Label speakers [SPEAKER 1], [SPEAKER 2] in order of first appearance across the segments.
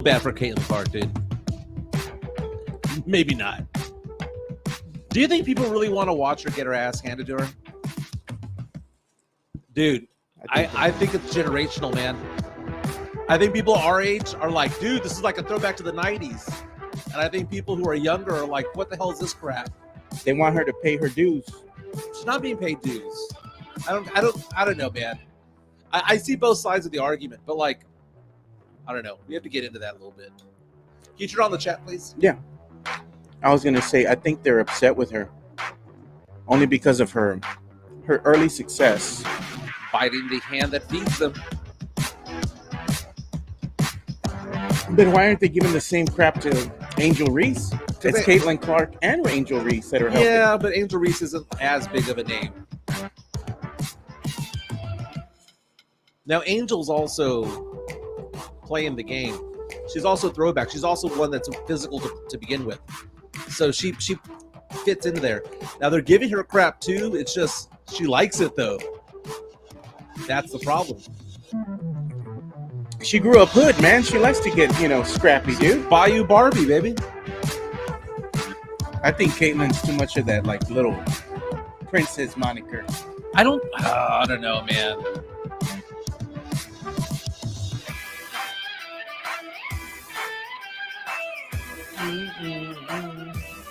[SPEAKER 1] bad for Caitlin Clark, dude. Maybe not. Do you think people really want to watch her get her ass handed to her? Dude, I think it's generational, man. I think people our age are like, dude, this is like a throwback to the 90s. And I think people who are younger are like, what the hell is this crap?
[SPEAKER 2] They want her to pay her dues.
[SPEAKER 1] She's not being paid dues. I don't know, man. I see both sides of the argument, but like, I don't know. We have to get into that a little bit. Can you turn on the chat, please?
[SPEAKER 2] Yeah. I was going to say, I think they're upset with her only because of her early success.
[SPEAKER 1] Biting the hand that feeds them.
[SPEAKER 2] Then why aren't they giving the same crap to Angel Reese? It's Caitlin Clark and Angel Reese that are helping.
[SPEAKER 1] Yeah, but Angel Reese isn't as big of a name. Now, Angel's also playing the game. She's also throwback. She's also one that's physical to begin with. So she fits into there. Now, they're giving her crap, too. It's just she likes it, though. That's the problem.
[SPEAKER 2] She grew up hood, man. She likes to get, scrappy, dude.
[SPEAKER 1] Bayou Barbie, baby.
[SPEAKER 2] I think Caitlin's too much of that, like, little princess moniker.
[SPEAKER 1] I don't know, man.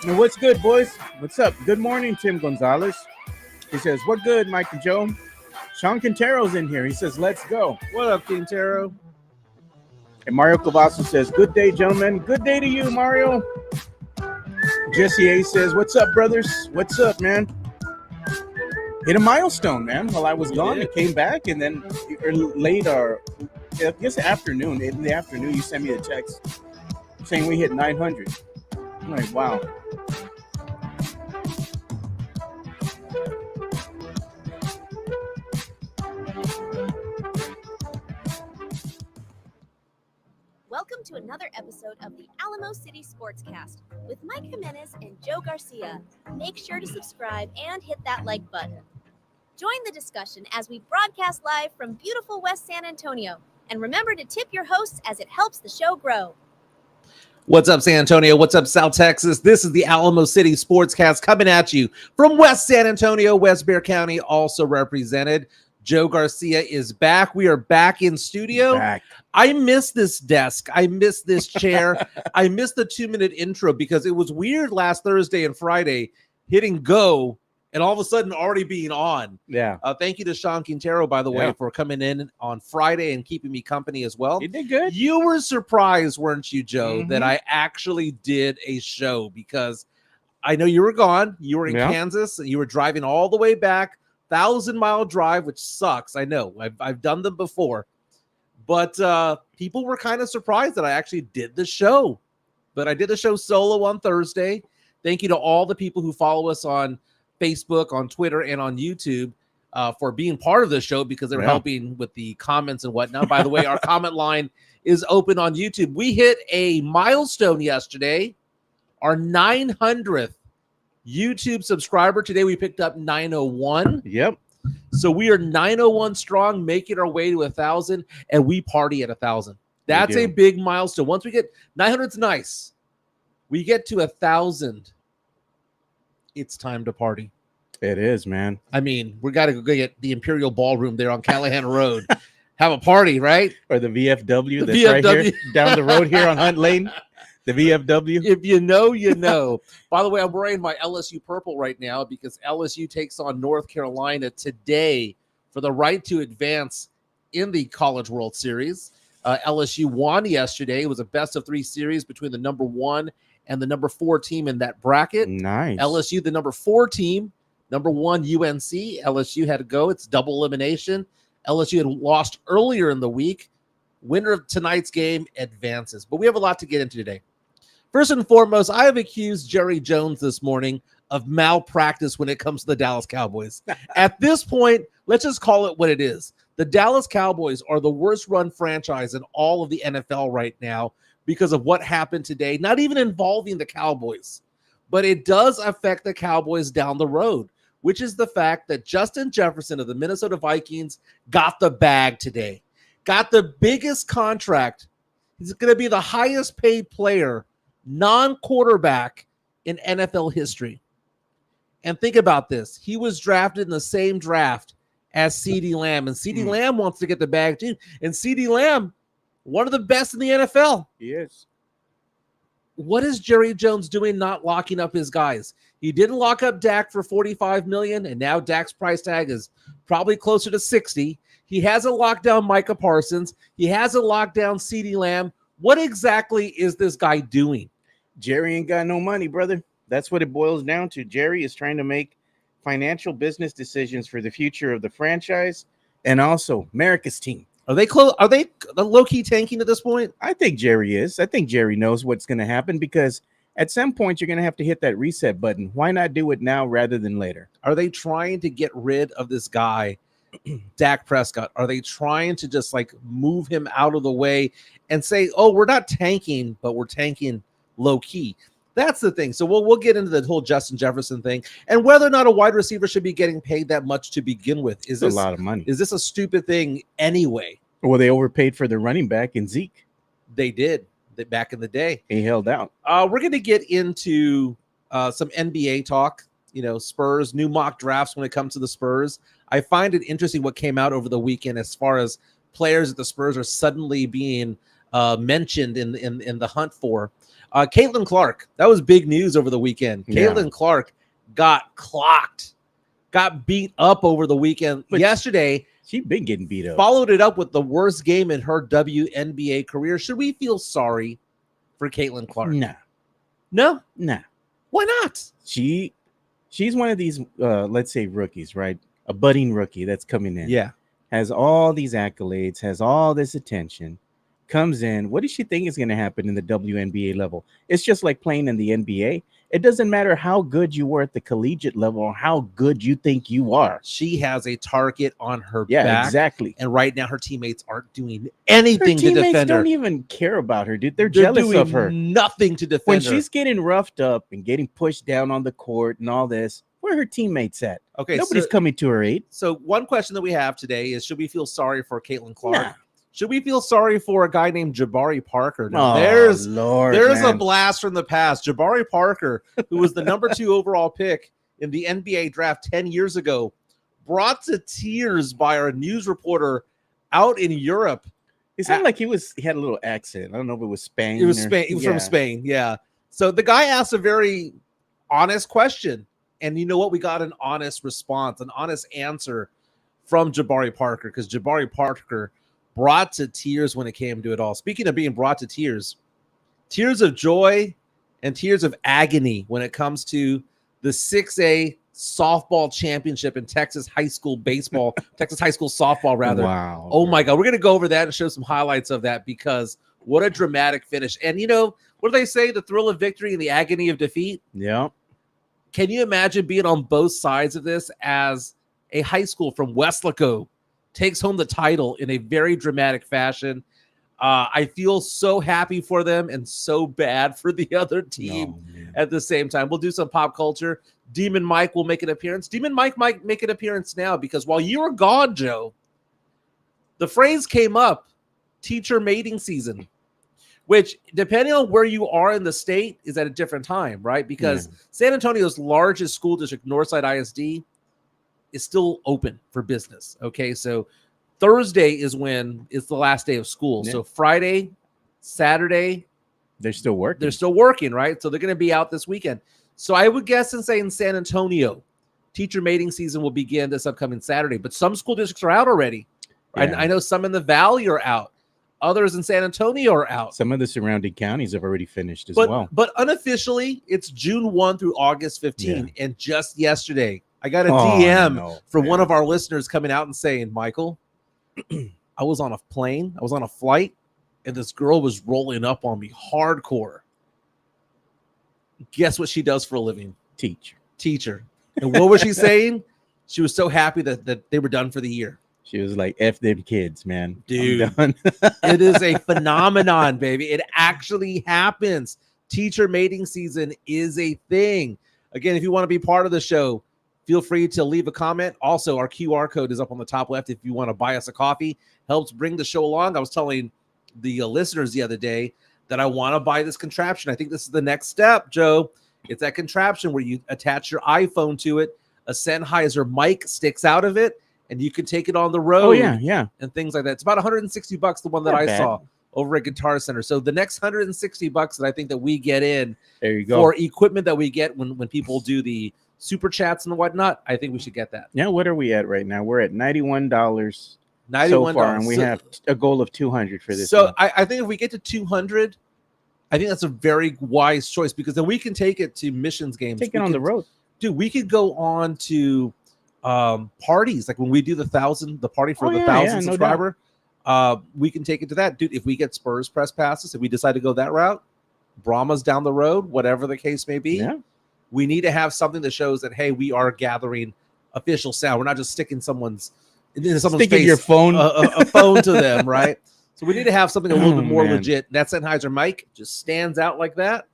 [SPEAKER 2] Now, what's good, boys? What's up? Good morning, Tim Gonzalez. He says, what good, Mike and Joe? Sean Quintero's in here. He says, let's go.
[SPEAKER 1] What up, Quintero?
[SPEAKER 2] And Mario Cavasso says, good day, gentlemen. Good day to you, Mario. Jesse A says, what's up, brothers? What's up, man? Hit a milestone, man. While I was gone, it came back, and then late or I guess afternoon. In the afternoon, you sent me a text saying we hit 900. I'm like, wow.
[SPEAKER 3] Welcome to another episode of the Alamo City Sports Cast with Mike Jimenez and Joe Garcia. Make sure to subscribe and hit that like button. Join the discussion as we broadcast live from beautiful West San Antonio. And remember to tip your hosts as it helps the show grow.
[SPEAKER 1] What's up, San Antonio? What's up, South Texas? This is the Alamo City Sports Cast coming at you from West San Antonio, West Bexar County, also represented. Joe Garcia is back. We are back in studio. I miss this desk. I miss this chair. I miss the 2-minute intro because it was weird last Thursday and Friday hitting go and all of a sudden already being on.
[SPEAKER 2] Yeah.
[SPEAKER 1] Thank you to Sean Quintero, by the way, for coming in on Friday and keeping me company as well.
[SPEAKER 2] You did good.
[SPEAKER 1] You were surprised, weren't you, Joe, that I actually did a show because I know you were gone. You were in Kansas. And you were driving all the way back. 1,000-mile drive, which sucks. I know. I've done them before. But people were kind of surprised that I actually did the show. But I did the show solo on Thursday. Thank you to all the people who follow us on Facebook, on Twitter, and on YouTube for being part of the show because they're helping with the comments and whatnot. By the way, our comment line is open on YouTube. We hit a milestone yesterday, our 900th YouTube subscriber. Today we picked up 901.
[SPEAKER 2] Yep.
[SPEAKER 1] So we are 901 strong, making our way to 1,000, and we party at 1,000. That's a big milestone. Once we get 900's nice. We get to 1,000. It's time to party.
[SPEAKER 2] It is, man.
[SPEAKER 1] I mean, we got to go get the Imperial Ballroom there on Callahan Road. Have a party, right?
[SPEAKER 2] Or the VFW that's right here down the road here on Hunt Lane. The VFW.
[SPEAKER 1] If you know, you know. By the way, I'm wearing my LSU purple right now because LSU takes on North Carolina today for the right to advance in the College World Series. LSU won yesterday. It was a best-of-3 series between the number 1 and the number 4 team in that bracket.
[SPEAKER 2] Nice.
[SPEAKER 1] LSU, the number 4 team, number 1 UNC. LSU had to go. It's double elimination. LSU had lost earlier in the week. Winner of tonight's game advances. But we have a lot to get into today. First and foremost, I have accused Jerry Jones this morning of malpractice when it comes to the Dallas Cowboys. At this point, let's just call it what it is. The Dallas Cowboys are the worst run franchise in all of the NFL right now because of what happened today, not even involving the Cowboys. But it does affect the Cowboys down the road, which is the fact that Justin Jefferson of the Minnesota Vikings got the bag today, got the biggest contract He's going to be the highest paid player, non-quarterback in NFL history. And think about this. He was drafted in the same draft as CeeDee Lamb. And CeeDee Lamb wants to get the bag too. And CeeDee Lamb, one of the best in the NFL.
[SPEAKER 2] He is.
[SPEAKER 1] What is Jerry Jones doing not locking up his guys? He didn't lock up Dak for $45 million, and now Dak's price tag is probably closer to $60. He hasn't locked down Micah Parsons. He hasn't locked down CeeDee Lamb. What exactly is this guy doing?
[SPEAKER 2] Jerry ain't got no money, brother. That's what it boils down to. Jerry is trying to make financial business decisions for the future of the franchise and also America's team.
[SPEAKER 1] Are they close? Are they low-key tanking at this point?
[SPEAKER 2] I think Jerry is. I think Jerry knows what's going to happen because at some point you're going to have to hit that reset button. Why not do it now rather than later?
[SPEAKER 1] Are they trying to get rid of this guy, Dak Prescott? Are they trying to just like move him out of the way and say, oh, we're not tanking, but we're tanking low-key? That's the thing. So we'll get into the whole Justin Jefferson thing and whether or not a wide receiver should be getting paid that much to begin with. Is this
[SPEAKER 2] a lot of money?
[SPEAKER 1] Is this a stupid thing anyway?
[SPEAKER 2] Well, they overpaid for the running back in Zeke.
[SPEAKER 1] They did back in the day.
[SPEAKER 2] He held out.
[SPEAKER 1] We're going to get into some NBA talk. You know, Spurs, new mock drafts when it comes to the Spurs. I find it interesting what came out over the weekend as far as players that the Spurs are suddenly being mentioned in the hunt for. Caitlin Clark, that was big news over the weekend.
[SPEAKER 2] Yeah.
[SPEAKER 1] Caitlin Clark got clocked, got beat up over the weekend. But yesterday,
[SPEAKER 2] she's been getting beat up.
[SPEAKER 1] Followed it up with the worst game in her WNBA career. Should we feel sorry for Caitlin Clark?
[SPEAKER 2] No.
[SPEAKER 1] Why not?
[SPEAKER 2] She's one of these, let's say, rookies, right? A budding rookie that's coming in.
[SPEAKER 1] Yeah.
[SPEAKER 2] Has all these accolades, has all this attention. Comes in, what does she think is going to happen in the WNBA level? It's just like playing in the NBA. It doesn't matter how good you were at the collegiate level or how good you think you are.
[SPEAKER 1] She has a target on her back.
[SPEAKER 2] Yeah, exactly.
[SPEAKER 1] And right now her teammates aren't doing anything to defend her.
[SPEAKER 2] Her teammates don't even care about her, dude. They're jealous
[SPEAKER 1] doing
[SPEAKER 2] of her.
[SPEAKER 1] Nothing to defend
[SPEAKER 2] when
[SPEAKER 1] her.
[SPEAKER 2] She's getting roughed up and getting pushed down on the court and all this, where are her teammates at?
[SPEAKER 1] Okay,
[SPEAKER 2] nobody's coming to her aid.
[SPEAKER 1] So one question that we have today is, should we feel sorry for Caitlin Clark?
[SPEAKER 2] Nah.
[SPEAKER 1] Should we feel sorry for a guy named Jabari Parker? Now,
[SPEAKER 2] there's
[SPEAKER 1] a blast from the past. Jabari Parker, who was the number 2 overall pick in the NBA draft 10 years ago, brought to tears by our news reporter out in Europe.
[SPEAKER 2] It sounded like he had a little accent. I don't know if it was Spain.
[SPEAKER 1] It was Spain. He was from Spain. Yeah. So the guy asked a very honest question. And you know what? We got an honest response, an honest answer from Jabari Parker, because Jabari Parker brought to tears when it came to it all. Speaking of being brought to tears of joy and tears of agony when it comes to the 6A softball championship in Texas high school baseball, Texas high school softball, rather.
[SPEAKER 2] Wow.
[SPEAKER 1] Oh my God. We're going to go over that and show some highlights of that, because what a dramatic finish. And you know, what do they say? The thrill of victory and the agony of defeat.
[SPEAKER 2] Yeah.
[SPEAKER 1] Can you imagine being on both sides of this as a high school from Weslaco takes home the title in a very dramatic fashion? I feel so happy for them and so bad for the other team at the same time. We'll do some pop culture. Demon Mike will make an appearance. Demon Mike might make an appearance now, because while you were gone, Joe, the phrase came up, teacher mating season, which, depending on where you are in the state, is at a different time, right? Because San Antonio's largest school district, Northside ISD, is still open for business. Okay, so Thursday is when it's the last day of school. So Friday, Saturday,
[SPEAKER 2] they're still working.
[SPEAKER 1] They're still working, right? So they're going to be out this weekend. So I would guess and say in San Antonio, teacher mating season will begin this upcoming Saturday. But some school districts are out already. Yeah. I know some in the Valley are out. Others in San Antonio are out.
[SPEAKER 2] Some of the surrounding counties have already finished as well.
[SPEAKER 1] But unofficially, it's June 1 through August 15. Yeah. And just yesterday, I got a DM from one of our listeners coming out and saying, Michael, I was on a plane, I was on a flight, and this girl was rolling up on me hardcore. Guess what she does for a living? Teacher. And what was she saying? She was so happy that they were done for the year.
[SPEAKER 2] She was like, F them kids, man.
[SPEAKER 1] Dude, it is a phenomenon, baby. It actually happens. Teacher mating season is a thing. Again, if you want to be part of the show, feel free to leave a comment. Also, our QR code is up on the top left if you want to buy us a coffee. Helps bring the show along. I was telling the listeners the other day that I want to buy this contraption. I think this is the next step, Joe. It's that contraption where you attach your iPhone to it, a Sennheiser mic sticks out of it, and you can take it on the road.
[SPEAKER 2] Oh yeah,
[SPEAKER 1] and things like that. It's about $160, the one that I saw over at Guitar Center. So the next $160 that I think that we get in
[SPEAKER 2] there you go
[SPEAKER 1] for equipment that we get when people do the super chats and whatnot, I think we should get that.
[SPEAKER 2] Yeah, what are we at right now? We're at $91
[SPEAKER 1] $91
[SPEAKER 2] so far, and we have a goal of 200 for this.
[SPEAKER 1] So I think if we get to 200, I think that's a very wise choice, because then we can take it to missions games.
[SPEAKER 2] Take it on the road.
[SPEAKER 1] Dude, we could go on to parties, like when we do the party for the 1,000 subscriber. We can take it to that. Dude, if we get Spurs press passes, if we decide to go that route, Brahma's down the road, whatever the case may be, we need to have something that shows that, hey, we are gathering official sound. We're not just sticking someone's face,
[SPEAKER 2] your phone
[SPEAKER 1] a phone to them, right? So we need to have something a little bit more legit. That Sennheiser mic just stands out like that.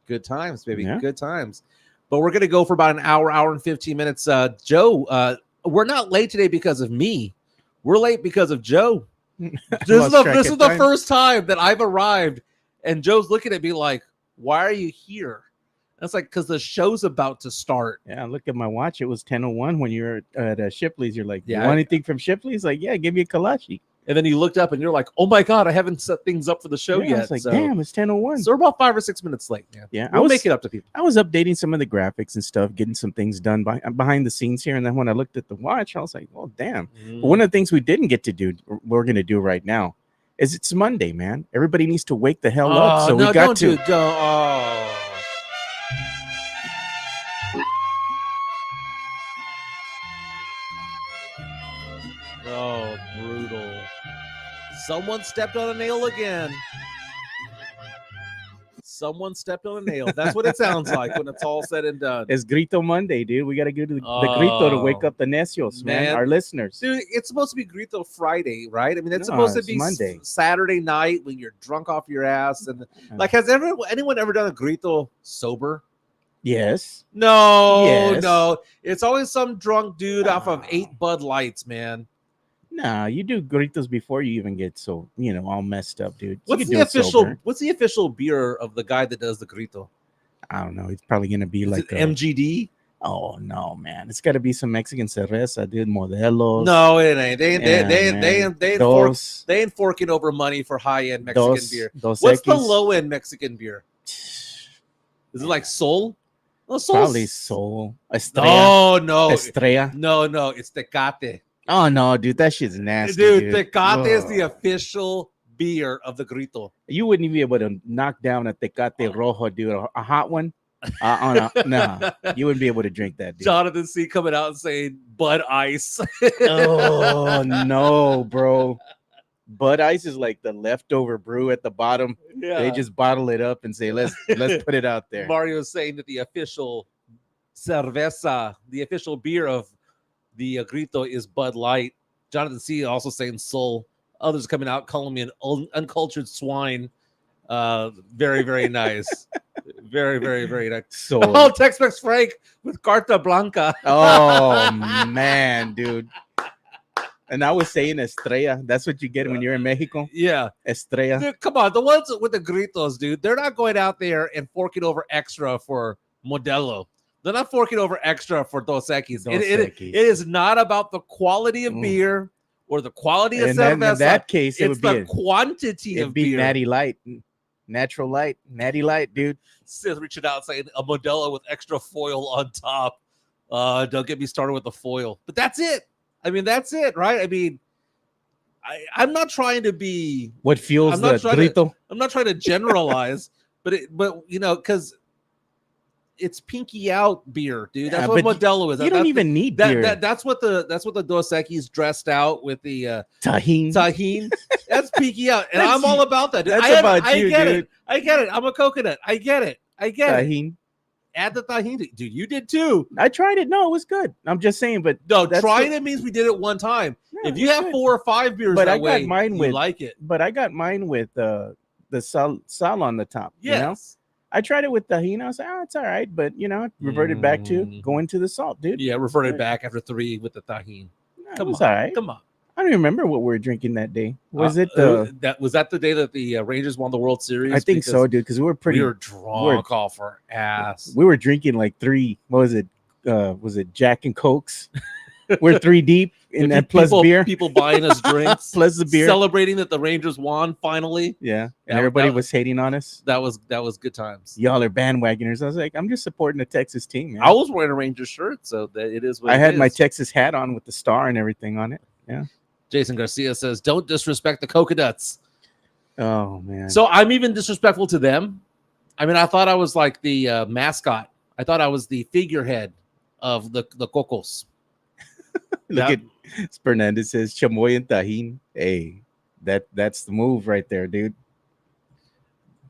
[SPEAKER 1] Good times, baby. Yeah. Good times. But we're going to go for about an hour and 15 minutes. Joe, we're not late today because of me. We're late because of Joe. This is the first time that I've arrived, and Joe's looking at me like, why are you here? That's like, because the show's about to start.
[SPEAKER 2] Yeah, look at my watch. It was 10:01 when you were at Shipley's. You're like, you want anything from Shipley's? Like, yeah, give me a kolache.
[SPEAKER 1] And then you looked up and you're like, oh my God, I haven't set things up for the show yet.
[SPEAKER 2] It's like, damn, it's 10:01.
[SPEAKER 1] So we're about 5 or 6 minutes late, man.
[SPEAKER 2] Yeah,
[SPEAKER 1] we'll make it up to people.
[SPEAKER 2] I was updating some of the graphics and stuff, getting some things done behind the scenes here. And then when I looked at the watch, I was like, well, damn. But one of the things we didn't get to do, we're going to do right now, is it's Monday, man. Everybody needs to wake the hell up. So we got to.
[SPEAKER 1] Oh, brutal. Someone stepped on a nail again. Someone stepped on a nail. That's what it sounds like when it's all said and done.
[SPEAKER 2] It's Grito Monday, dude. We got to go to the Grito to wake up the necios, man, our listeners.
[SPEAKER 1] Dude, it's supposed to be Grito Friday, right? I mean, it's supposed to be Monday. Saturday night when you're drunk off your ass. And like, has anyone ever done a Grito sober?
[SPEAKER 2] Yes.
[SPEAKER 1] No. It's always some drunk dude off of 8 Bud Lights, man.
[SPEAKER 2] Nah, you do gritos before you even get so all messed up, dude.
[SPEAKER 1] What's the official beer of the guy that does the grito?
[SPEAKER 2] I don't know. It's probably gonna be like
[SPEAKER 1] MGD.
[SPEAKER 2] Oh no, man! It's got to be some Mexican cerveza, dude. Modelos.
[SPEAKER 1] No, it ain't. They ain't forking over money for high end Mexican beer. What's the low end Mexican beer? Is it like Sol?
[SPEAKER 2] No, probably Sol. Estrella.
[SPEAKER 1] No.
[SPEAKER 2] Estrella.
[SPEAKER 1] No. It's Tecate.
[SPEAKER 2] Oh no, dude, that shit's nasty.
[SPEAKER 1] Dude, Tecate is the official beer of the grito.
[SPEAKER 2] You wouldn't even be able to knock down a Tecate Rojo, dude. A hot one. No, you wouldn't be able to drink that, dude.
[SPEAKER 1] Jonathan C coming out and saying Bud Ice.
[SPEAKER 2] Oh no, bro. Bud Ice is like the leftover brew at the bottom. Yeah. They just bottle it up and say, let's put it out there.
[SPEAKER 1] Mario is saying that the official cerveza, the official beer of the grito, is Bud Light. Jonathan C also saying Sol. Others coming out calling me an uncultured swine. Very, very nice. Very, very, very nice.
[SPEAKER 2] So,
[SPEAKER 1] Tex-Mex Frank with Carta Blanca.
[SPEAKER 2] Oh man, dude. And I was saying Estrella. That's what you get when you're in Mexico.
[SPEAKER 1] Yeah.
[SPEAKER 2] Estrella.
[SPEAKER 1] Dude, come on. The ones with the gritos, dude, they're not going out there and forking over extra for Modelo. They're not forking over extra for Dos Equis. It is not about the quality of beer or the quality of cerveza.
[SPEAKER 2] In that case,
[SPEAKER 1] it's the quantity of beer.
[SPEAKER 2] Natty Light, natural light, Natty Light, dude.
[SPEAKER 1] Sith reaching out saying a Modelo with extra foil on top. Don't get me started with the foil. But that's it. I mean, that's it, right? I mean, I'm not trying to be
[SPEAKER 2] what fuels the grito.
[SPEAKER 1] I'm not trying to generalize, but because it's pinky out beer, dude. That's what Modelo is.
[SPEAKER 2] You don't even need beer.
[SPEAKER 1] That's what the Dos Equis dressed out with the
[SPEAKER 2] tahine.
[SPEAKER 1] That's pinky out, and I'm all about that. Dude. I get it. I'm a coconut. I get it.
[SPEAKER 2] Tahine.
[SPEAKER 1] Add the tahine, dude. You did too.
[SPEAKER 2] I tried it. No, it was good. I'm just saying, but
[SPEAKER 1] no, trying it means we did it one time. No, if you have 4 or 5 beers, but I got mine with like it.
[SPEAKER 2] But I got mine with the sal on the top.
[SPEAKER 1] Yes.
[SPEAKER 2] You know? I tried it with tahini. I was like, oh, it's all right. But, reverted back to going to the salt, dude.
[SPEAKER 1] Yeah, reverted back after 3 with the tahini.
[SPEAKER 2] Come on. All right.
[SPEAKER 1] Come on.
[SPEAKER 2] I don't remember what we were drinking that day. Was it
[SPEAKER 1] that the day that the Rangers won the World Series?
[SPEAKER 2] I think so, dude. Because we were
[SPEAKER 1] drunk off our ass.
[SPEAKER 2] We were drinking like 3. What was it? Was it Jack and Cokes? We're 3 deep in that plus beer.
[SPEAKER 1] People buying us drinks
[SPEAKER 2] plus the beer,
[SPEAKER 1] celebrating that the Rangers won finally.
[SPEAKER 2] Yeah, and everybody was hating on us.
[SPEAKER 1] That was good times.
[SPEAKER 2] Y'all are bandwagoners. I was like, I'm just supporting the Texas team, man.
[SPEAKER 1] I was wearing a Rangers shirt, so that it is what
[SPEAKER 2] I had my Texas hat on with the star and everything on it. Yeah.
[SPEAKER 1] Jason Garcia says, "Don't disrespect the Coconuts."
[SPEAKER 2] Oh man.
[SPEAKER 1] So I'm even disrespectful to them. I mean, I thought I was like the mascot. I thought I was the figurehead of the Cocos.
[SPEAKER 2] Look at Fernandez says chamoy and tajin. Hey, that's the move right there, dude.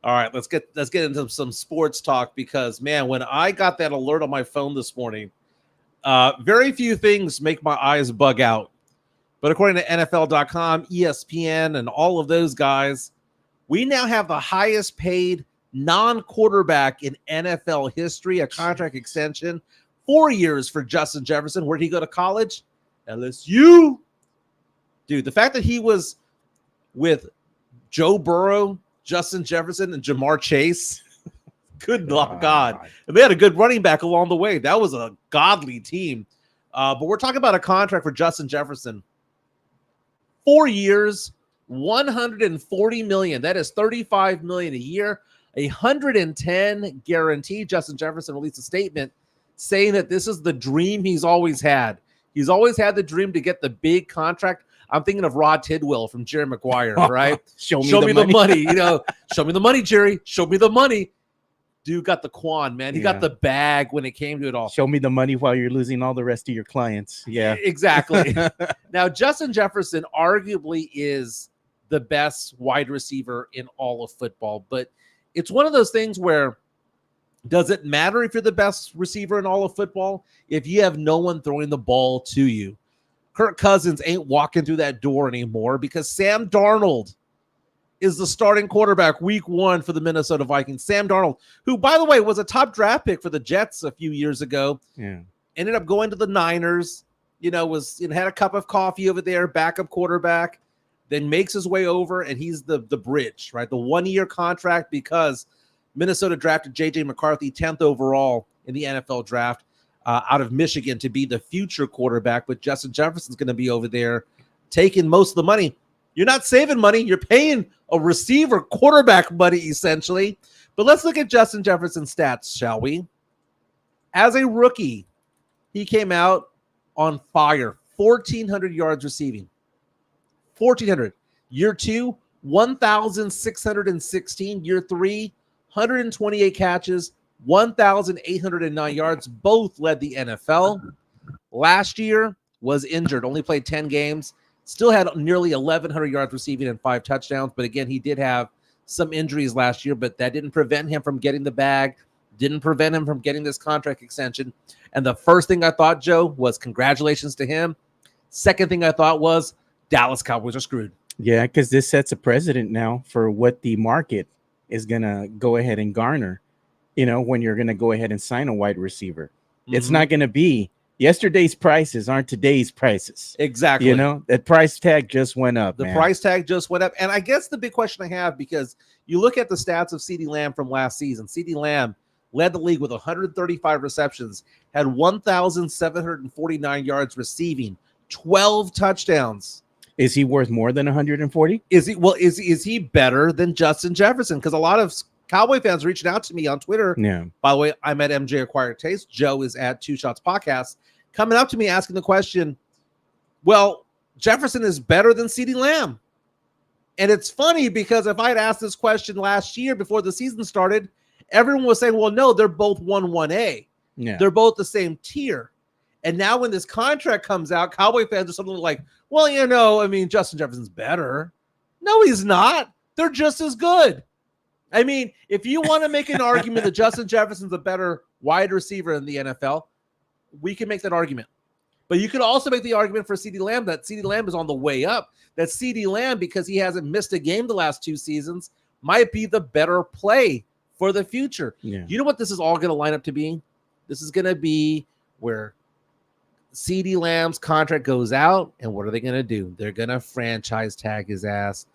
[SPEAKER 1] All right, let's get into some sports talk because man, when I got that alert on my phone this morning, very few things make my eyes bug out. But according to NFL.com, ESPN, and all of those guys, we now have the highest paid non-quarterback in NFL history, a contract extension, 4 years for Justin Jefferson. Where did he go to college? LSU. Dude, the fact that he was with Joe Burrow, Justin Jefferson, and Jamar Chase, good God. And they had a good running back along the way. That was a godly team. But we're talking about a contract for Justin Jefferson. 4 years, $140 million. That is $35 million a year. 110 guarantee. Justin Jefferson released a statement saying that this is the dream he's always had. He's always had the dream to get the big contract. I'm thinking of Rod Tidwell from Jerry Maguire, right?
[SPEAKER 2] Show me the
[SPEAKER 1] money. You know, show me the money, Jerry. Show me the money. Dude got the quan, man. He got the bag when it came to it all.
[SPEAKER 2] Show me the money while you're losing all the rest of your clients. Yeah,
[SPEAKER 1] exactly. Now, Justin Jefferson arguably is the best wide receiver in all of football, but it's one of those things where does it matter if you're the best receiver in all of football if you have no one throwing the ball to you? Kirk Cousins ain't walking through that door anymore because Sam Darnold is the starting quarterback week 1 for the Minnesota Vikings. Sam Darnold, who, by the way, was a top draft pick for the Jets a few years ago, ended up going to the Niners, had a cup of coffee over there, backup quarterback, then makes his way over, and he's the bridge, right? The 1-year contract because Minnesota drafted J.J. McCarthy 10th overall in the NFL draft out of Michigan to be the future quarterback, but Justin Jefferson's going to be over there taking most of the money. You're not saving money. You're paying a receiver quarterback money, essentially. But let's look at Justin Jefferson's stats, shall we? As a rookie, he came out on fire. 1,400 yards receiving. 1,400. Year 2, 1,616. Year 3, 128 catches, 1,809 yards. Both led the NFL. Last year was injured. Only played 10 games. Still had nearly 1,100 yards receiving and 5 touchdowns. But again, he did have some injuries last year, but that didn't prevent him from getting the bag, didn't prevent him from getting this contract extension. And the first thing I thought, Joe, was congratulations to him. Second thing I thought was Dallas Cowboys are screwed. Yeah,
[SPEAKER 2] because this sets a precedent now for what the market is going to go ahead and garner, when you're going to go ahead and sign a wide receiver. Mm-hmm. It's not going to be yesterday's prices aren't today's prices.
[SPEAKER 1] Exactly.
[SPEAKER 2] That price tag just went up.
[SPEAKER 1] The price tag just went up. And I guess the big question I have, because you look at the stats of CeeDee Lamb from last season, CeeDee Lamb led the league with 135 receptions, had 1,749 yards receiving, 12 touchdowns.
[SPEAKER 2] Is he worth more than 140?
[SPEAKER 1] Is he better than Justin Jefferson? Because a lot of Cowboy fans reaching out to me on Twitter.
[SPEAKER 2] Yeah.
[SPEAKER 1] By the way, I'm at MJ Acquired Taste. Joe is at Two Shots Podcast. Coming up to me asking the question, well, Jefferson is better than CeeDee Lamb. And it's funny because if I had asked this question last year before the season started, everyone was saying, well, no, they're both 1A.
[SPEAKER 2] Yeah.
[SPEAKER 1] They're both the same tier. And now when this contract comes out, Cowboy fans are suddenly like, well, Justin Jefferson's better. No, he's not. They're just as good. I mean, if you want to make an argument that Justin Jefferson's a better wide receiver in the NFL, we can make that argument. But you could also make the argument for CeeDee Lamb that CeeDee Lamb is on the way up, that CeeDee Lamb, because he hasn't missed a game the last 2 seasons, might be the better play for the future.
[SPEAKER 2] Yeah.
[SPEAKER 1] You know what this is all going to line up to be? This is going to be where CeeDee Lamb's contract goes out, and what are they going to do? They're going to franchise tag his ass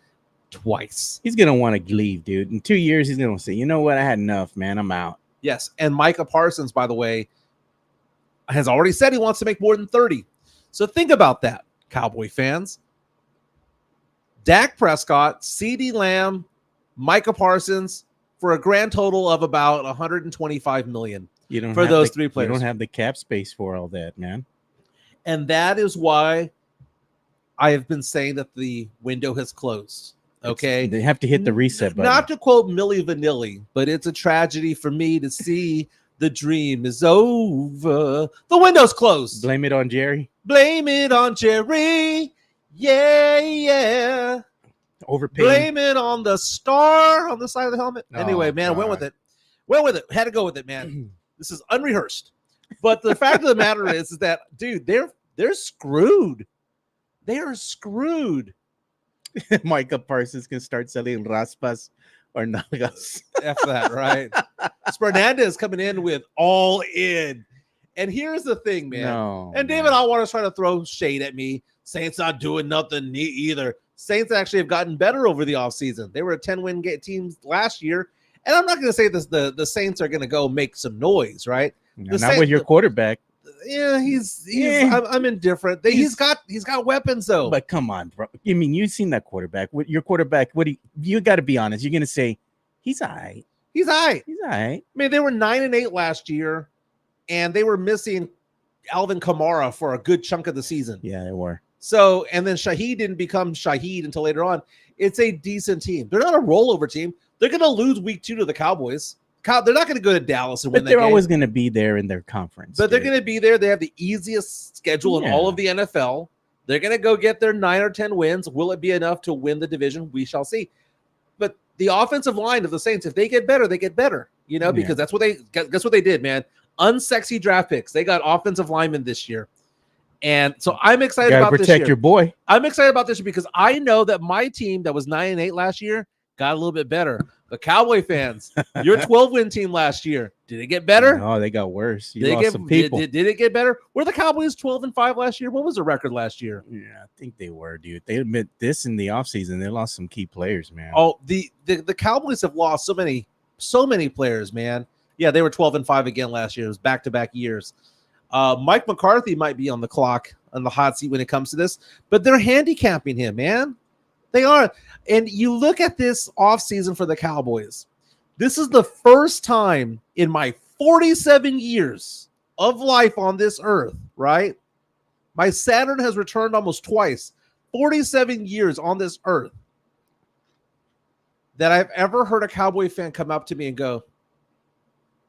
[SPEAKER 1] twice.
[SPEAKER 2] He's going to want to leave, dude. In 2 years, he's going to say, you know what? I had enough, man. I'm out.
[SPEAKER 1] Yes, and Micah Parsons, by the way, has already said he wants to make more than 30. So think about that, Cowboy fans. Dak Prescott, CeeDee Lamb, Micah Parsons for a grand total of about $125 million for those three players.
[SPEAKER 2] You don't have the cap space for all that, man.
[SPEAKER 1] And that is why I have been saying that the window has closed. Okay.
[SPEAKER 2] They have to hit the reset button.
[SPEAKER 1] Not to quote Milli Vanilli, but it's a tragedy for me to see the dream is over. The window's closed.
[SPEAKER 2] Blame it on Jerry.
[SPEAKER 1] Blame it on Jerry. Yeah, yeah.
[SPEAKER 2] Overpaid.
[SPEAKER 1] Blame it on the star on the side of the helmet.
[SPEAKER 2] Oh,
[SPEAKER 1] anyway, man,
[SPEAKER 2] God.
[SPEAKER 1] Went with it. Had to go with it, man. This is unrehearsed. But the fact of the matter is that, dude, they're screwed. They are screwed.
[SPEAKER 2] Micah Parsons can start selling raspas or nalgas.
[SPEAKER 1] F that, right? Fernandez coming in with all in. And here's the thing, man.
[SPEAKER 2] No,
[SPEAKER 1] and David Allwater's trying to throw shade at me. Saints not doing nothing neat either. Saints actually have gotten better over the offseason. They were a 10-win team last year. And I'm not going to say this, the Saints are going to go make some noise, right?
[SPEAKER 2] Not with your quarterback.
[SPEAKER 1] Yeah, I'm indifferent. He's got weapons though.
[SPEAKER 2] But come on, bro. I mean, you've seen that quarterback. Your quarterback, you got to be honest. You're going to say he's all right.
[SPEAKER 1] He's all right.
[SPEAKER 2] He's all right.
[SPEAKER 1] I mean, they were 9-8 last year, and they were missing Alvin Kamara for a good chunk of the season.
[SPEAKER 2] Yeah, they were.
[SPEAKER 1] So, and then Shaheed didn't become Shaheed until later on. It's a decent team. They're not a rollover team. They're going to lose week 2 to the Cowboys. They're not going to go to Dallas and win that game.
[SPEAKER 2] They're always going to be there in their conference.
[SPEAKER 1] But they're going to be there. They have the easiest schedule in all of the NFL. They're going to go get their 9 or 10 wins. Will it be enough to win the division? We shall see. But the offensive line of the Saints, if they get better, they get better. You know, because that's what they did, man. Unsexy draft picks. They got offensive linemen this year. And so I'm excited about this year.
[SPEAKER 2] Protect your boy.
[SPEAKER 1] I'm excited about this year because I know that my team that was 9-8 last year got a little bit better. The Cowboy fans, your 12-win team last year, did it get better?
[SPEAKER 2] No, they got worse. You lost some people.
[SPEAKER 1] Did it get better? Were the Cowboys 12-5 last year? What was the record last year?
[SPEAKER 2] Yeah, I think they were, dude. They admit this in the offseason. They lost some key players, man.
[SPEAKER 1] Oh, the Cowboys have lost so many players, man. Yeah, they were 12-5 again last year. It was back-to-back years. Mike McCarthy might be on the clock, on the hot seat when it comes to this, but they're handicapping him, man. They are. And you look at this offseason for the Cowboys. This is the first time in my 47 years of life on this earth, right? My Saturn has returned almost twice. 47 years on this earth that I've ever heard a Cowboy fan come up to me and go,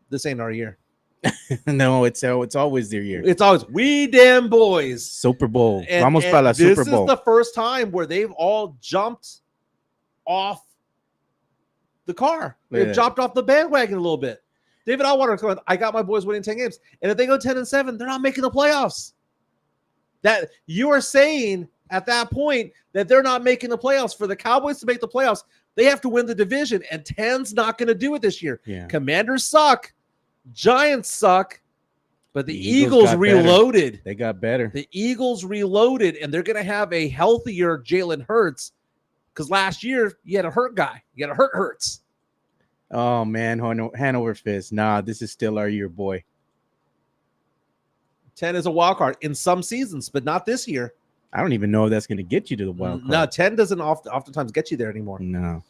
[SPEAKER 1] this ain't our year.
[SPEAKER 2] No, it's always their year.
[SPEAKER 1] It's always, we damn boys.
[SPEAKER 2] Super Bowl.
[SPEAKER 1] And,
[SPEAKER 2] Vamos para la Super Bowl.
[SPEAKER 1] This is the first time where they've all jumped off the car. They've jumped off the bandwagon a little bit. David Allwater, I got my boys winning 10 games. And if they go 10-7, they're not making the playoffs. That you are saying at that point that they're not making the playoffs. For the Cowboys to make the playoffs, they have to win the division. And 10's not going to do it this year.
[SPEAKER 2] Yeah.
[SPEAKER 1] Commanders suck. Giants suck, but the Eagles reloaded.
[SPEAKER 2] Better. They got better.
[SPEAKER 1] The Eagles reloaded, and they're going to have a healthier Jalen Hurts because last year you had a hurt guy. You had a Hurts.
[SPEAKER 2] Oh, man, Hanover Fist. Nah, this is still our year, boy.
[SPEAKER 1] 10 is a wild card in some seasons, but not this year.
[SPEAKER 2] I don't even know if that's going to get you to the wild card.
[SPEAKER 1] No, 10 doesn't oftentimes get you there anymore.
[SPEAKER 2] No.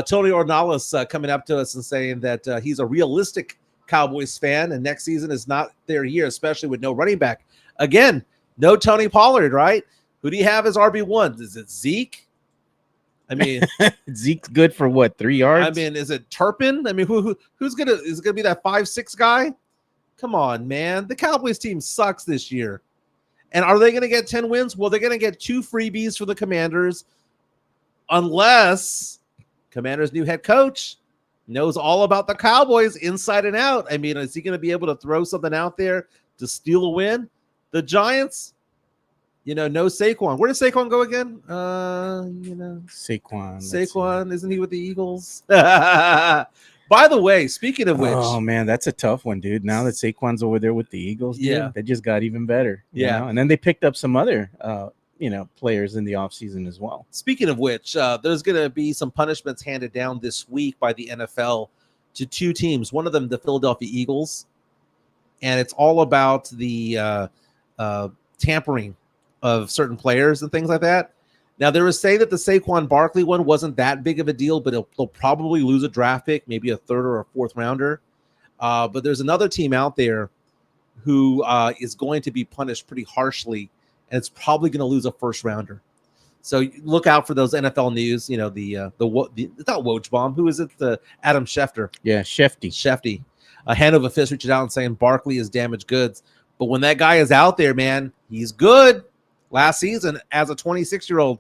[SPEAKER 1] Tony Ornalis coming up to us and saying that he's a realistic Cowboys fan, and next season is not their year, especially with no running back. Again, no Tony Pollard, right? Who do you have as RB1? Is it Zeke? I mean,
[SPEAKER 2] Zeke's good for what, 3 yards?
[SPEAKER 1] I mean, is it Turpin? I mean, is it gonna be that 5'6" guy? Come on, man. The Cowboys team sucks this year. And are they gonna get 10 wins? Well, they're gonna get 2 freebies for the Commanders, unless Commanders' new head coach knows all about the Cowboys inside and out. I mean, is he going to be able to throw something out there to steal a win? The Giants, no Saquon. Where does Saquon go again? Saquon. Isn't he with the Eagles? By By the way, speaking of which,
[SPEAKER 2] oh man, that's a tough one, dude. Now that Saquon's over there with the Eagles, dude, they just got even better. You know? And then they picked up some other players in the offseason as well.
[SPEAKER 1] Speaking of which, there's going to be some punishments handed down this week by the NFL to two teams. One of them, the Philadelphia Eagles, and it's all about the tampering of certain players and things like that. Now, they were saying that the Saquon Barkley one wasn't that big of a deal, but they'll probably lose a draft pick, maybe a third or a fourth rounder. But there's another team out there who is going to be punished pretty harshly, and it's probably going to lose a first rounder. So look out for those NFL news. You know, it's not Wojbomb. Who is it? The Adam Schefter.
[SPEAKER 2] Yeah, Shefty.
[SPEAKER 1] A Hanover Fist reaches out and saying Barkley is damaged goods. But when that guy is out there, man, he's good. Last season, as a 26-year-old,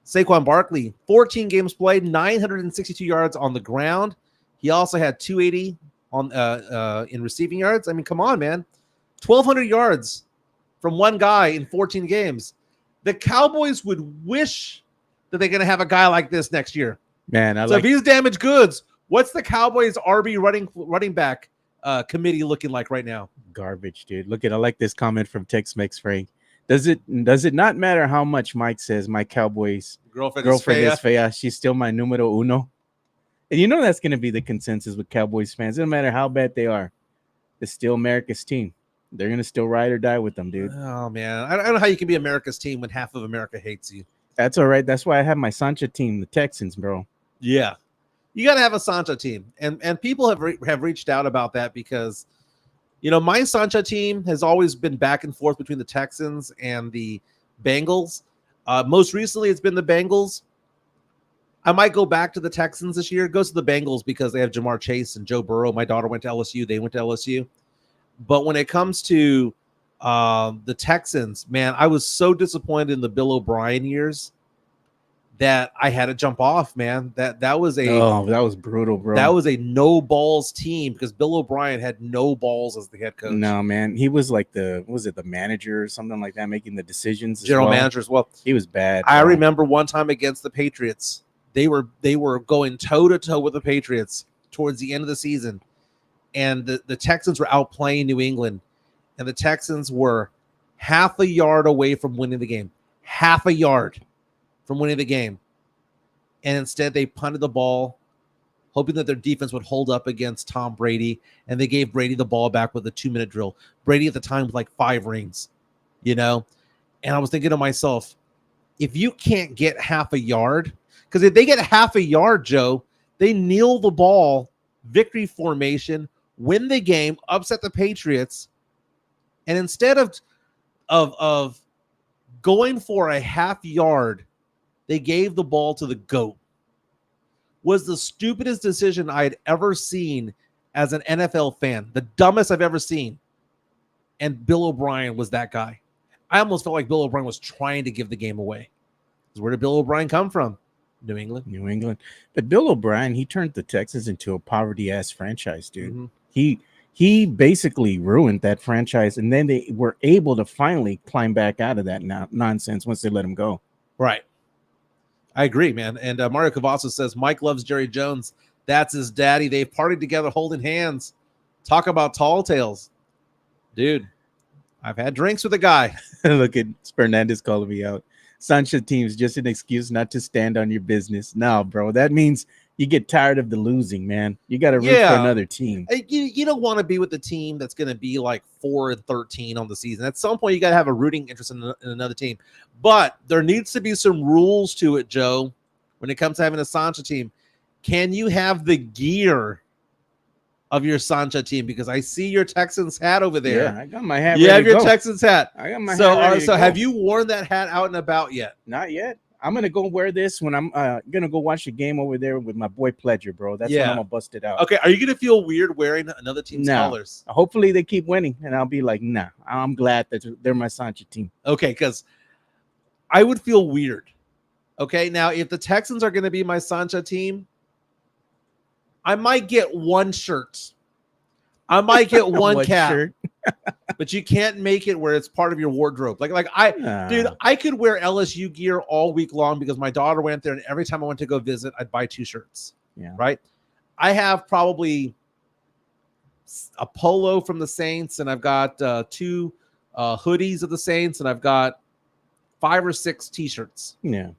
[SPEAKER 1] Saquon Barkley, 14 games played, 962 yards on the ground. He also had 280 in receiving yards. I mean, come on, man. 1,200 yards from one guy in 14 games. The Cowboys would wish that they're going to have a guy like this next year.
[SPEAKER 2] Man,
[SPEAKER 1] if he's damaged goods, what's the Cowboys RB running back committee looking like right now?
[SPEAKER 2] Garbage, dude. I like this comment from Tex-Mex Frank. Does it not matter how much Mike says my Cowboys girlfriend is fea? She's still my numero uno. And you know that's going to be the consensus with Cowboys fans. It doesn't matter how bad they are. It's still America's team. They're going to still ride or die with them, dude.
[SPEAKER 1] Oh, man. I don't know how you can be America's team when half of America hates you.
[SPEAKER 2] That's all right. That's why I have my Sancha team, the Texans, bro.
[SPEAKER 1] Yeah. You got to have a Sancha team. And people have reached out about that because – my Sancha team has always been back and forth between the Texans and the Bengals. Most recently, it's been the Bengals. I might go back to the Texans this year. It goes to the Bengals because they have Jamar Chase and Joe Burrow. My daughter went to LSU. They went to LSU. But when it comes to the Texans, man, I was so disappointed in the Bill O'Brien years that I had to jump off, man. That was
[SPEAKER 2] brutal, bro.
[SPEAKER 1] That was a no balls team because Bill O'Brien had no balls as the head coach.
[SPEAKER 2] No, man. He was like the manager or something like that, making the decisions.
[SPEAKER 1] General manager as well.
[SPEAKER 2] He was bad.
[SPEAKER 1] I remember one time against the Patriots. They were going toe to toe with the Patriots towards the end of the season. And the Texans were outplaying New England. And the Texans were half a yard away from winning the game. Half a yard from winning the game. And instead they punted the ball, hoping that their defense would hold up against Tom Brady. And they gave Brady the ball back with a 2-minute drill. Brady at the time with like 5 rings, And I was thinking to myself, if you can't get half a yard, because if they get half a yard, Joe, they kneel the ball, victory formation, win the game, upset the Patriots. And instead of going for a half yard, they gave the ball to the GOAT. Was the stupidest decision I had ever seen as an NFL fan. The dumbest I've ever seen. And Bill O'Brien was that guy. I almost felt like Bill O'Brien was trying to give the game away. Because where did Bill O'Brien come from? New England.
[SPEAKER 2] But Bill O'Brien, he turned the Texans into a poverty-ass franchise, dude. Mm-hmm. He basically ruined that franchise, and then they were able to finally climb back out of that nonsense once they let him go.
[SPEAKER 1] Right. I agree, man. And Mario Cavazos says, Mike loves Jerry Jones. That's his daddy. They partied together holding hands. Talk about tall tales. Dude, I've had drinks with a guy.
[SPEAKER 2] Look at Fernandez calling me out. Sancha team's just an excuse not to stand on your business. No, bro. That means you get tired of the losing, man. You got to root for another team.
[SPEAKER 1] You don't want to be with the team that's going to be like 4-13 on the season. At some point, you got to have a rooting interest in another team. But there needs to be some rules to it, Joe, when it comes to having a Sancha team. Can you have the gear of your Sancha team? Because I see your Texans hat over there.
[SPEAKER 2] Yeah, I got my hat.
[SPEAKER 1] You have your Texans hat.
[SPEAKER 2] I got my hat.
[SPEAKER 1] So have you worn that hat out and about yet?
[SPEAKER 2] Not yet. I'm gonna go wear this when I'm gonna go watch the game over there with my boy Pledger, bro. That's when I'm gonna bust it out.
[SPEAKER 1] Okay, are you gonna feel weird wearing another team's colors?
[SPEAKER 2] Hopefully they keep winning, and I'll be like, nah. I'm glad that they're my Sancha team.
[SPEAKER 1] Okay, because I would feel weird. Okay, now if the Texans are gonna be my Sancha team, I might get one shirt. I might get one cap. Shirt? But you can't make it where it's part of your wardrobe. Dude, I could wear LSU gear all week long because my daughter went there, and every time I went to go visit, I'd buy 2 shirts.
[SPEAKER 2] Yeah.
[SPEAKER 1] Right. I have probably a polo from the Saints, and I've got 2 hoodies of the Saints, and I've got 5 or 6 T-shirts.
[SPEAKER 2] Yeah.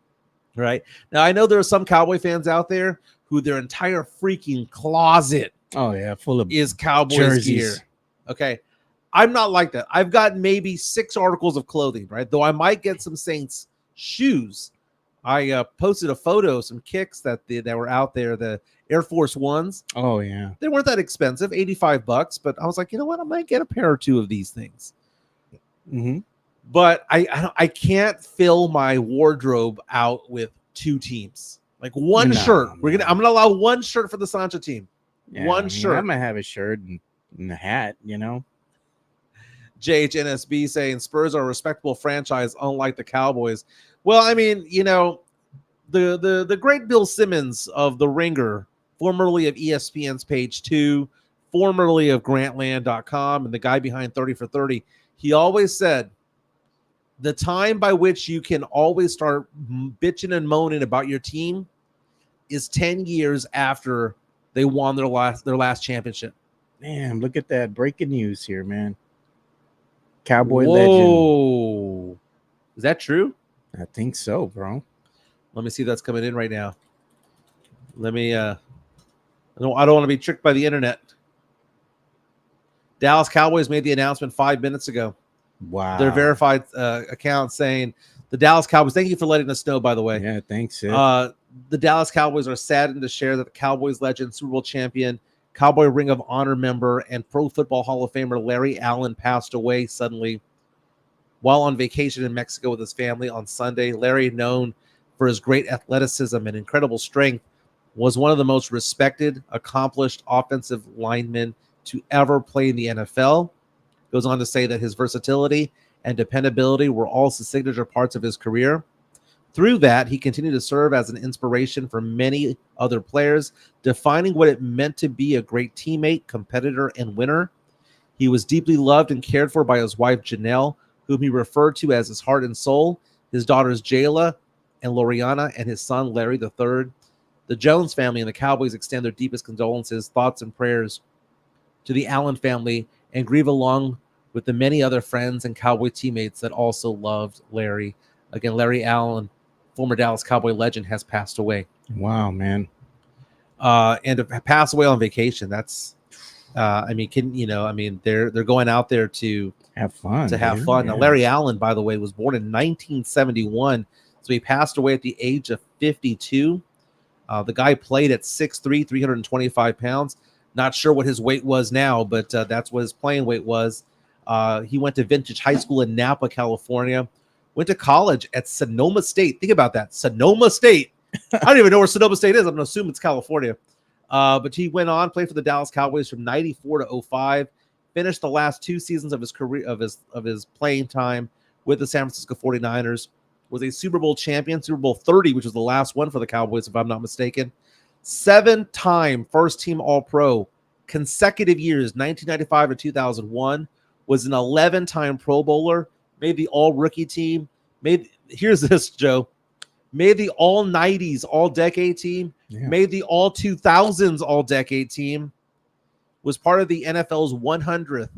[SPEAKER 1] Right now, I know there are some Cowboy fans out there who their entire freaking closet,
[SPEAKER 2] full of
[SPEAKER 1] is Cowboys
[SPEAKER 2] jerseys.
[SPEAKER 1] gear. Okay, I'm not like that. I've got maybe 6 articles of clothing, right? Though I might get some Saints shoes. I posted a photo of some kicks that were out there, the Air Force Ones.
[SPEAKER 2] Oh yeah,
[SPEAKER 1] they weren't that expensive, $85. But I was like, you know what? I might get a pair or 2 of these things.
[SPEAKER 2] Mm-hmm.
[SPEAKER 1] But I can't fill my wardrobe out with 2 teams. Like one shirt. I'm gonna allow 1 shirt for the Sancho team.
[SPEAKER 2] Yeah,
[SPEAKER 1] one shirt.
[SPEAKER 2] I'm gonna have a shirt and a hat.
[SPEAKER 1] JHNSB saying Spurs are a respectable franchise, unlike the Cowboys. Well, I mean, the great Bill Simmons of The Ringer, formerly of ESPN's Page 2, formerly of Grantland.com, and the guy behind 30 for 30, he always said, the time by which you can always start bitching and moaning about your team is 10 years after they won their last championship.
[SPEAKER 2] Man, look at that breaking news here, man. Cowboy
[SPEAKER 1] Whoa.
[SPEAKER 2] legend.
[SPEAKER 1] Is that true?
[SPEAKER 2] I think so, bro.
[SPEAKER 1] Let me see if that's coming in right now. Let me I don't want to be tricked by the internet. Dallas Cowboys made the announcement 5 minutes ago.
[SPEAKER 2] Wow.
[SPEAKER 1] Their verified account saying the Dallas Cowboys, thank you for letting us know, by the way.
[SPEAKER 2] Yeah, thanks.
[SPEAKER 1] The Dallas Cowboys are saddened to share that the Cowboys legend, Super Bowl champion, Cowboy Ring of Honor member, and Pro Football Hall of Famer Larry Allen passed away suddenly while on vacation in Mexico with his family on Sunday. Larry, known for his great athleticism and incredible strength, was one of the most respected, accomplished offensive linemen to ever play in the NFL. Goes on to say that his versatility and dependability were also signature parts of his career. Through that, he continued to serve as an inspiration for many other players, defining what it meant to be a great teammate, competitor, and winner. He was deeply loved and cared for by his wife, Janelle, whom he referred to as his heart and soul, his daughters, Jayla and Loriana, and his son, Larry III. The Jones family and the Cowboys extend their deepest condolences, thoughts, and prayers to the Allen family and grieve along with the many other friends and Cowboy teammates that also loved Larry. Again, Larry Allen, former Dallas Cowboy legend, has passed away.
[SPEAKER 2] Wow, man.
[SPEAKER 1] And to pass away on vacation, that's they're going out there to
[SPEAKER 2] have fun.
[SPEAKER 1] Have fun. Now, Larry Allen, by the way, was born in 1971, so he passed away at the age of 52. The guy played at 6'3", 325 pounds. Not sure what his weight was now, but that's what his playing weight was. He went to Vintage High School in Napa, California. Went to college at Sonoma State. Think about that. Sonoma State. I don't even know where Sonoma State is. I'm going to assume it's California. But he went on, played for the Dallas Cowboys from 94 to 05. Finished the last 2 seasons of his career, of his playing time with the San Francisco 49ers. Was a Super Bowl champion, Super Bowl 30, which was the last one for the Cowboys, if I'm not mistaken. 7-time first-team All-Pro, consecutive years, 1995 to 2001. Was an 11-time Pro Bowler, made the All-Rookie team. Here's this, Joe. Made the All-90s All-Decade team. Yeah. Made the All-2000s All-Decade team. Was part of the NFL's 100th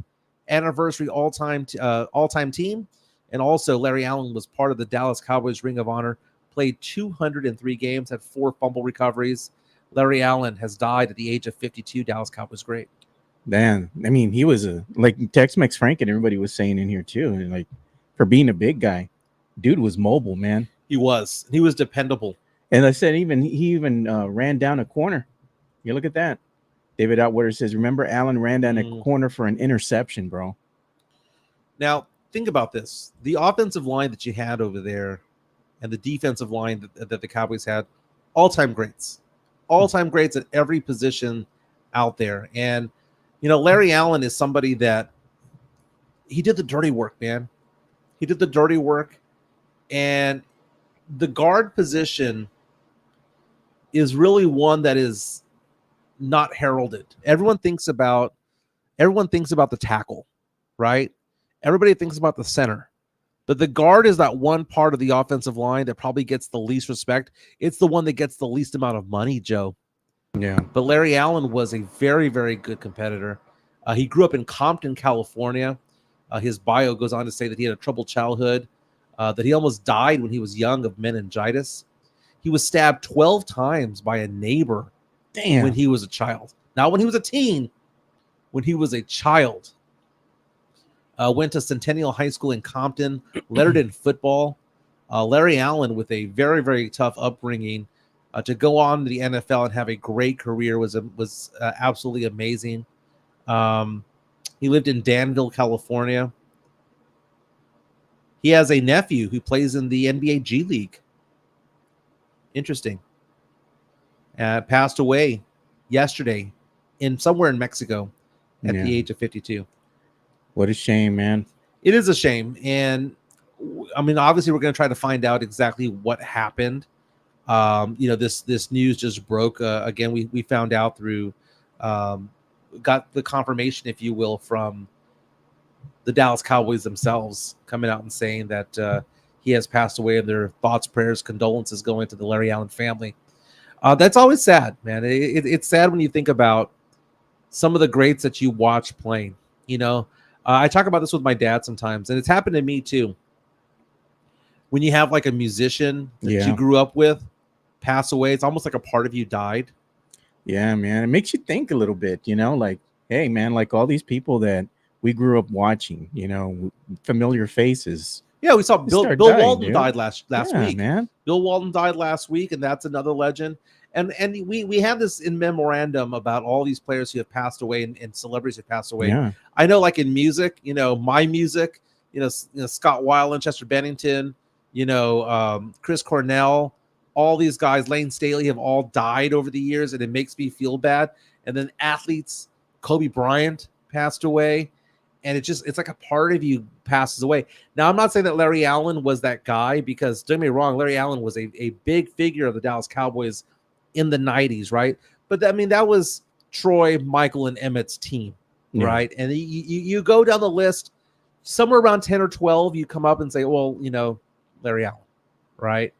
[SPEAKER 1] anniversary all-time team. And also, Larry Allen was part of the Dallas Cowboys Ring of Honor. Played 203 games, had 4 fumble recoveries. Larry Allen has died at the age of 52. Dallas Cowboys great.
[SPEAKER 2] Man, I mean, he was like Tex-Mex Frank and everybody was saying in here too. And like, for being a big guy, dude was mobile, man.
[SPEAKER 1] He was dependable.
[SPEAKER 2] And I said, he even ran down a corner. You look at that. David Outwater says, remember Allen ran down a corner for an interception, bro.
[SPEAKER 1] Now, think about this. The offensive line that you had over there and the defensive line that the Cowboys had, all-time greats. All-time greats at every position out there. And, Larry Allen is somebody that he did the dirty work, man. He did the dirty work. And the guard position is really one that is not heralded. Everyone thinks about the tackle, right? Everybody thinks about the center. But the guard is that one part of the offensive line that probably gets the least respect. It's the one that gets the least amount of money, Joe.
[SPEAKER 2] Yeah.
[SPEAKER 1] But Larry Allen was a very, very good competitor. He grew up in Compton, California. His bio goes on to say that he had a troubled childhood, that he almost died when he was young of meningitis. He was stabbed 12 times by a neighbor when he was a child. Not when he was a teen, when he was a child. Went to Centennial High School in Compton, lettered in football. Larry Allen, with a very, very tough upbringing, to go on to the NFL and have a great career was absolutely amazing. He lived in Danville, California. He has a nephew who plays in the NBA G League. Interesting. Passed away yesterday somewhere in Mexico at the age of 52.
[SPEAKER 2] What a shame, man.
[SPEAKER 1] It is a shame. And I mean, obviously we're going to try to find out exactly what happened. This news just broke. Again, we found out through, got the confirmation, if you will, from the Dallas Cowboys themselves coming out and saying that he has passed away, and their thoughts, prayers, condolences going to the Larry Allen family. That's always sad, man. It's sad when you think about some of the greats that you watch playing. I talk about this with my dad sometimes, and it's happened to me too. When you have like a musician that you grew up with pass away, it's almost like a part of you died.
[SPEAKER 2] Yeah, man. It makes you think a little bit, like, hey, man, like all these people that we grew up watching, familiar faces.
[SPEAKER 1] Yeah, we saw Bill Walton died last week.
[SPEAKER 2] Man.
[SPEAKER 1] Bill Walton died last week, and that's another legend. And we have this in memorandum about all these players who have passed away and celebrities who have passed away.
[SPEAKER 2] Yeah.
[SPEAKER 1] I know, like in music, my music, Scott Weiland, Chester Bennington, Chris Cornell, all these guys, Lane Staley, have all died over the years, and it makes me feel bad. And then athletes, Kobe Bryant passed away, and it's like a part of you passes away. Now, I'm not saying that Larry Allen was that guy, because don't get me wrong, Larry Allen was a big figure of the Dallas Cowboys in the 90s, right? But I mean, that was Troy, Michael, and Emmett's team, right? And you go down the list, somewhere around 10 or 12, you come up and say, well, Larry Allen, right?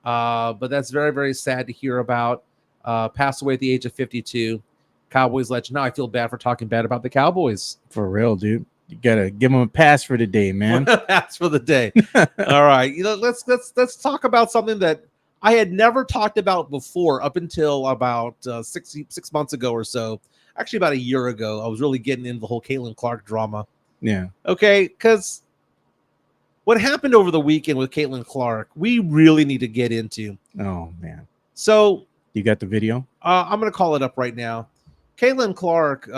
[SPEAKER 1] But that's very, very sad to hear about. Passed away at the age of 52. Cowboys legend. Now I feel bad for talking bad about the Cowboys.
[SPEAKER 2] For real, dude. You gotta give them a pass for the day, man.
[SPEAKER 1] Pass for the day. All right, let's talk about something that I had never talked about before up until about 6 months ago or so. Actually, about a year ago, I was really getting into the whole Caitlin Clark drama.
[SPEAKER 2] Yeah.
[SPEAKER 1] Okay, because what happened over the weekend with Caitlin Clark, we really need to get into.
[SPEAKER 2] Oh, man.
[SPEAKER 1] So
[SPEAKER 2] you got the video?
[SPEAKER 1] I'm going to call it up right now. Caitlin Clark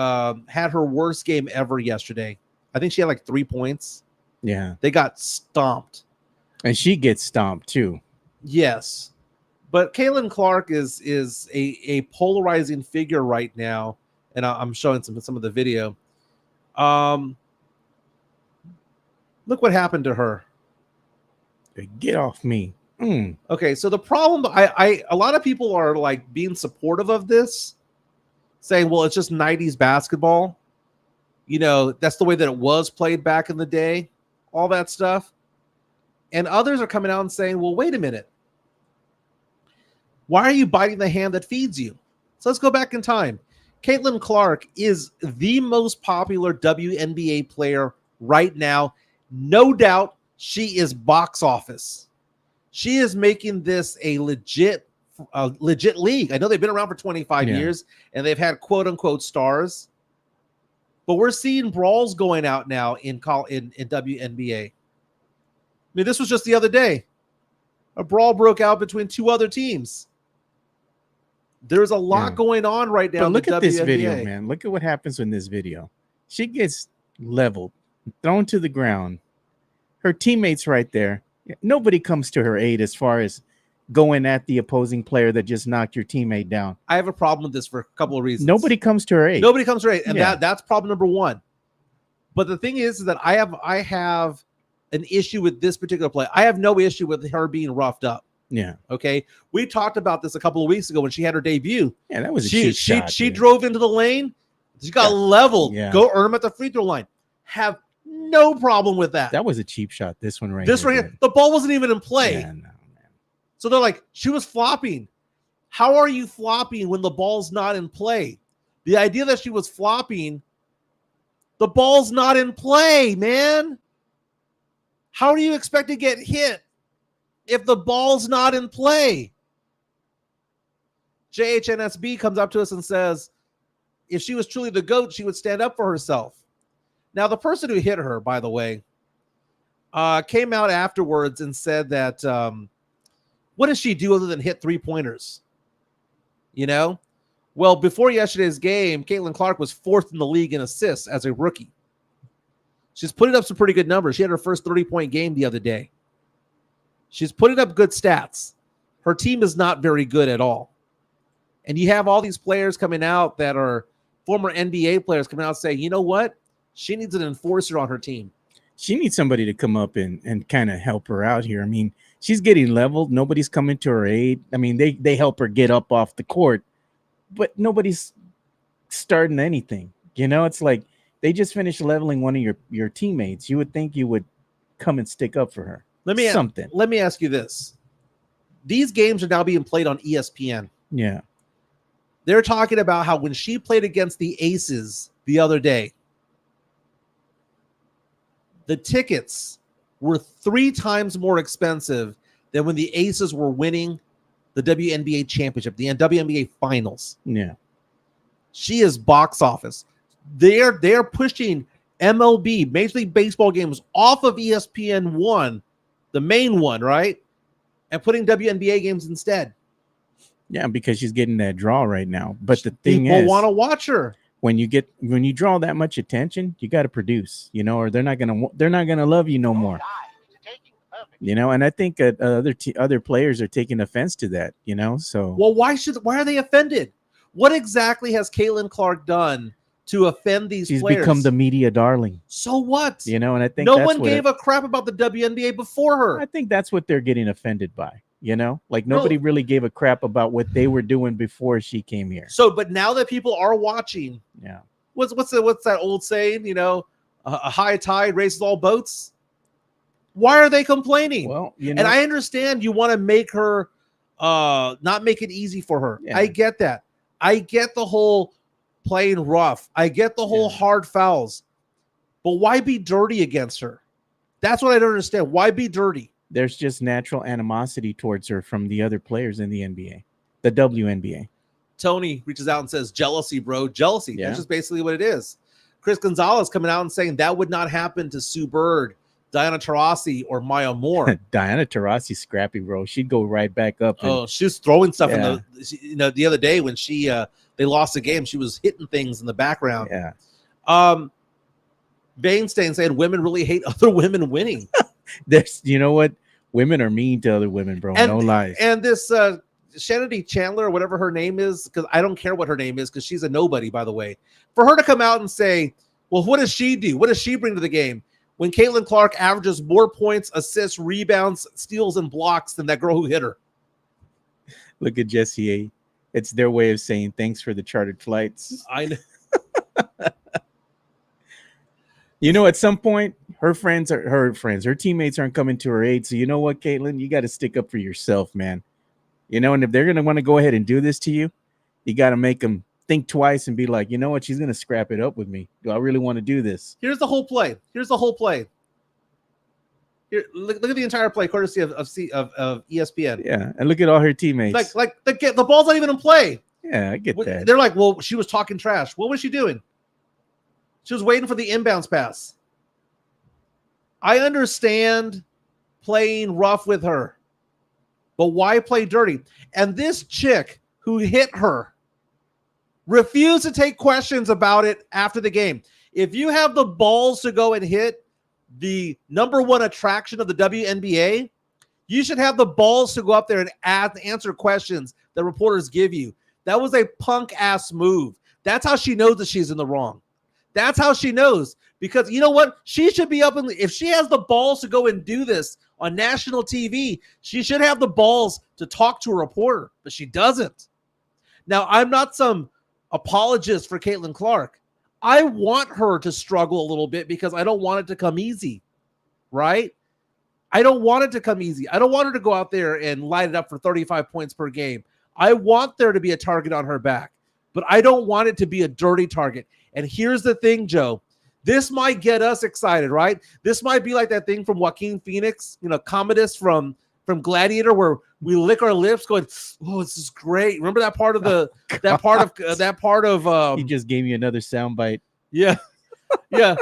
[SPEAKER 1] had her worst game ever yesterday. I think she had like 3 points.
[SPEAKER 2] Yeah.
[SPEAKER 1] They got stomped. And
[SPEAKER 2] she gets stomped too.
[SPEAKER 1] Yes. But Caitlin Clark is a polarizing figure right now. And I'm showing some of the video. Look what happened to her.
[SPEAKER 2] Get off me.
[SPEAKER 1] Okay, so the problem, a lot of people are like being supportive of this, saying, well, it's just 90s basketball. That's the way that it was played back in the day, all that stuff. And others are coming out and saying, well, wait a minute. Why are you biting the hand that feeds you? So let's go back in time. Caitlin Clark is the most popular WNBA player right now. No doubt she is box office. She is making this a legit league. I know they've been around for 25 years and they've had quote unquote stars, but we're seeing brawls going out now in WNBA. I mean, this was just the other day. A brawl broke out between two other teams. There's a lot going on right now.
[SPEAKER 2] But look at this video, man. Look at what happens in this video. She gets leveled, thrown to the ground. Her teammates right there. Nobody comes to her aid as far as going at the opposing player that just knocked your teammate down.
[SPEAKER 1] I have a problem with this for a couple of reasons.
[SPEAKER 2] Nobody comes to her aid.
[SPEAKER 1] Nobody comes to her aid. And that's problem number one. But the thing is that I have an issue with this particular play. I have no issue with her being roughed up.
[SPEAKER 2] Yeah.
[SPEAKER 1] Okay. We talked about this a couple of weeks ago when she had her debut.
[SPEAKER 2] Yeah, that was a cheap shot.
[SPEAKER 1] She drove into the lane. She got leveled. Yeah. Go earn them at the free throw line. Have no problem with that.
[SPEAKER 2] That was a cheap shot. This one right
[SPEAKER 1] here. The ball wasn't even in play.
[SPEAKER 2] Yeah, no, man.
[SPEAKER 1] So they're like, she was flopping. How are you flopping when the ball's not in play? The idea that she was flopping, the ball's not in play, man. How do you expect to get hit if the ball's not in play? JHNSB comes up to us and says, if she was truly the GOAT, she would stand up for herself. Now, the person who hit her, by the way, came out afterwards and said that, what does she do other than hit 3-pointers? You know? Well, before yesterday's game, Caitlin Clark was 4th in the league in assists as a rookie. She's putting up some pretty good numbers. She had her first 30-point game the other day. She's putting up good stats. Her team is not very good at all. And you have all these players coming out that are former NBA players coming out and say, you know what? She needs an enforcer on her team.
[SPEAKER 2] She needs somebody to come up and kind of help her out here. I mean, she's getting leveled. Nobody's coming to her aid. I mean, they help her get up off the court, but nobody's starting anything. You know, it's like they just finished leveling one of your teammates. You would think you would come and stick up for her. Let me
[SPEAKER 1] ask you this. These games are now being played on ESPN.
[SPEAKER 2] Yeah.
[SPEAKER 1] They're talking about how when she played against the Aces the other day, the tickets were 3 times more expensive than when the Aces were winning the WNBA championship, the WNBA finals.
[SPEAKER 2] Yeah.
[SPEAKER 1] She is box office. They're pushing MLB, Major League Baseball games off of ESPN 1, the main one, right? And putting WNBA games instead.
[SPEAKER 2] Yeah, because she's getting that draw right now. But the thing is,
[SPEAKER 1] people want to watch her.
[SPEAKER 2] When you draw that much attention, you got to produce, you know, or they're not gonna love you no more. You know, and I think other players are taking offense to that. You know, so
[SPEAKER 1] well, why are they offended? What exactly has Caitlin Clark done to offend these players?
[SPEAKER 2] She's become the media darling.
[SPEAKER 1] So what?
[SPEAKER 2] You know, and I think
[SPEAKER 1] no one gave a crap about the WNBA before her.
[SPEAKER 2] I think that's what they're getting offended by. You know, like nobody really gave a crap about what they were doing before she came here.
[SPEAKER 1] So, but now that people are watching,
[SPEAKER 2] yeah,
[SPEAKER 1] what's that old saying? You know, a high tide raises all boats. Why are they complaining?
[SPEAKER 2] Well, you know,
[SPEAKER 1] and I understand you want to make her not make it easy for her. Yeah. I get that. I get the whole playing rough. I get the whole hard fouls. But why be dirty against her? That's what I don't understand. Why be dirty?
[SPEAKER 2] There's just natural animosity towards her from the other players in the NBA, the WNBA.
[SPEAKER 1] Tony reaches out and says, jealousy, bro. Jealousy. Yeah. That's just basically what it is. Chris Gonzalez coming out and saying that would not happen to Sue Bird, Diana Taurasi, or Maya Moore.
[SPEAKER 2] Diana Taurasi's scrappy, bro. She'd go right back up.
[SPEAKER 1] She was throwing stuff in the other day when they lost the game. She was hitting things in the background.
[SPEAKER 2] Yeah.
[SPEAKER 1] Vainstein saying women really hate other women winning.
[SPEAKER 2] You know what? Women are mean to other women, bro. No lies.
[SPEAKER 1] And this Shanity Chandler, or whatever her name is, because I don't care what her name is, because she's a nobody, by the way. For her to come out and say, well, what does she do? What does she bring to the game? When Caitlin Clark averages more points, assists, rebounds, steals, and blocks than that girl who hit her.
[SPEAKER 2] Look at Jesse A. It's their way of saying thanks for the chartered flights.
[SPEAKER 1] I know.
[SPEAKER 2] You know, at some point, her teammates aren't coming to her aid. So you know what, Caitlin? You got to stick up for yourself, man. You know, and if they're going to want to go ahead and do this to you, you got to make them think twice and be like, you know what? She's going to scrap it up with me. Do I really want to do this?
[SPEAKER 1] Here's the whole play. Here, look at the entire play, courtesy of ESPN.
[SPEAKER 2] Yeah, and look at all her teammates.
[SPEAKER 1] Like the ball's not even in play.
[SPEAKER 2] Yeah, I get that.
[SPEAKER 1] They're like, well, she was talking trash. What was she doing? She was waiting for the inbounds pass. I understand playing rough with her, but why play dirty? And this chick who hit her refused to take questions about it after the game. If you have the balls to go and hit the number one attraction of the WNBA, you should have the balls to go up there and answer questions that reporters give you. That was a punk-ass move. That's how she knows that she's in the wrong. That's how she knows. Because you know what? She should be if she has the balls to go and do this on national TV, she should have the balls to talk to a reporter, but she doesn't. Now, I'm not some apologist for Caitlin Clark. I want her to struggle a little bit because I don't want it to come easy, right? I don't want it to come easy. I don't want her to go out there and light it up for 35 points per game. I want there to be a target on her back, but I don't want it to be a dirty target. And here's the thing, Joe. This might get us excited, right? This might be like that thing from Joaquin Phoenix, Commodus from Gladiator, where we lick our lips going, "Oh, this is great." Remember that part of
[SPEAKER 2] he just gave me another soundbite.
[SPEAKER 1] Yeah. Yeah.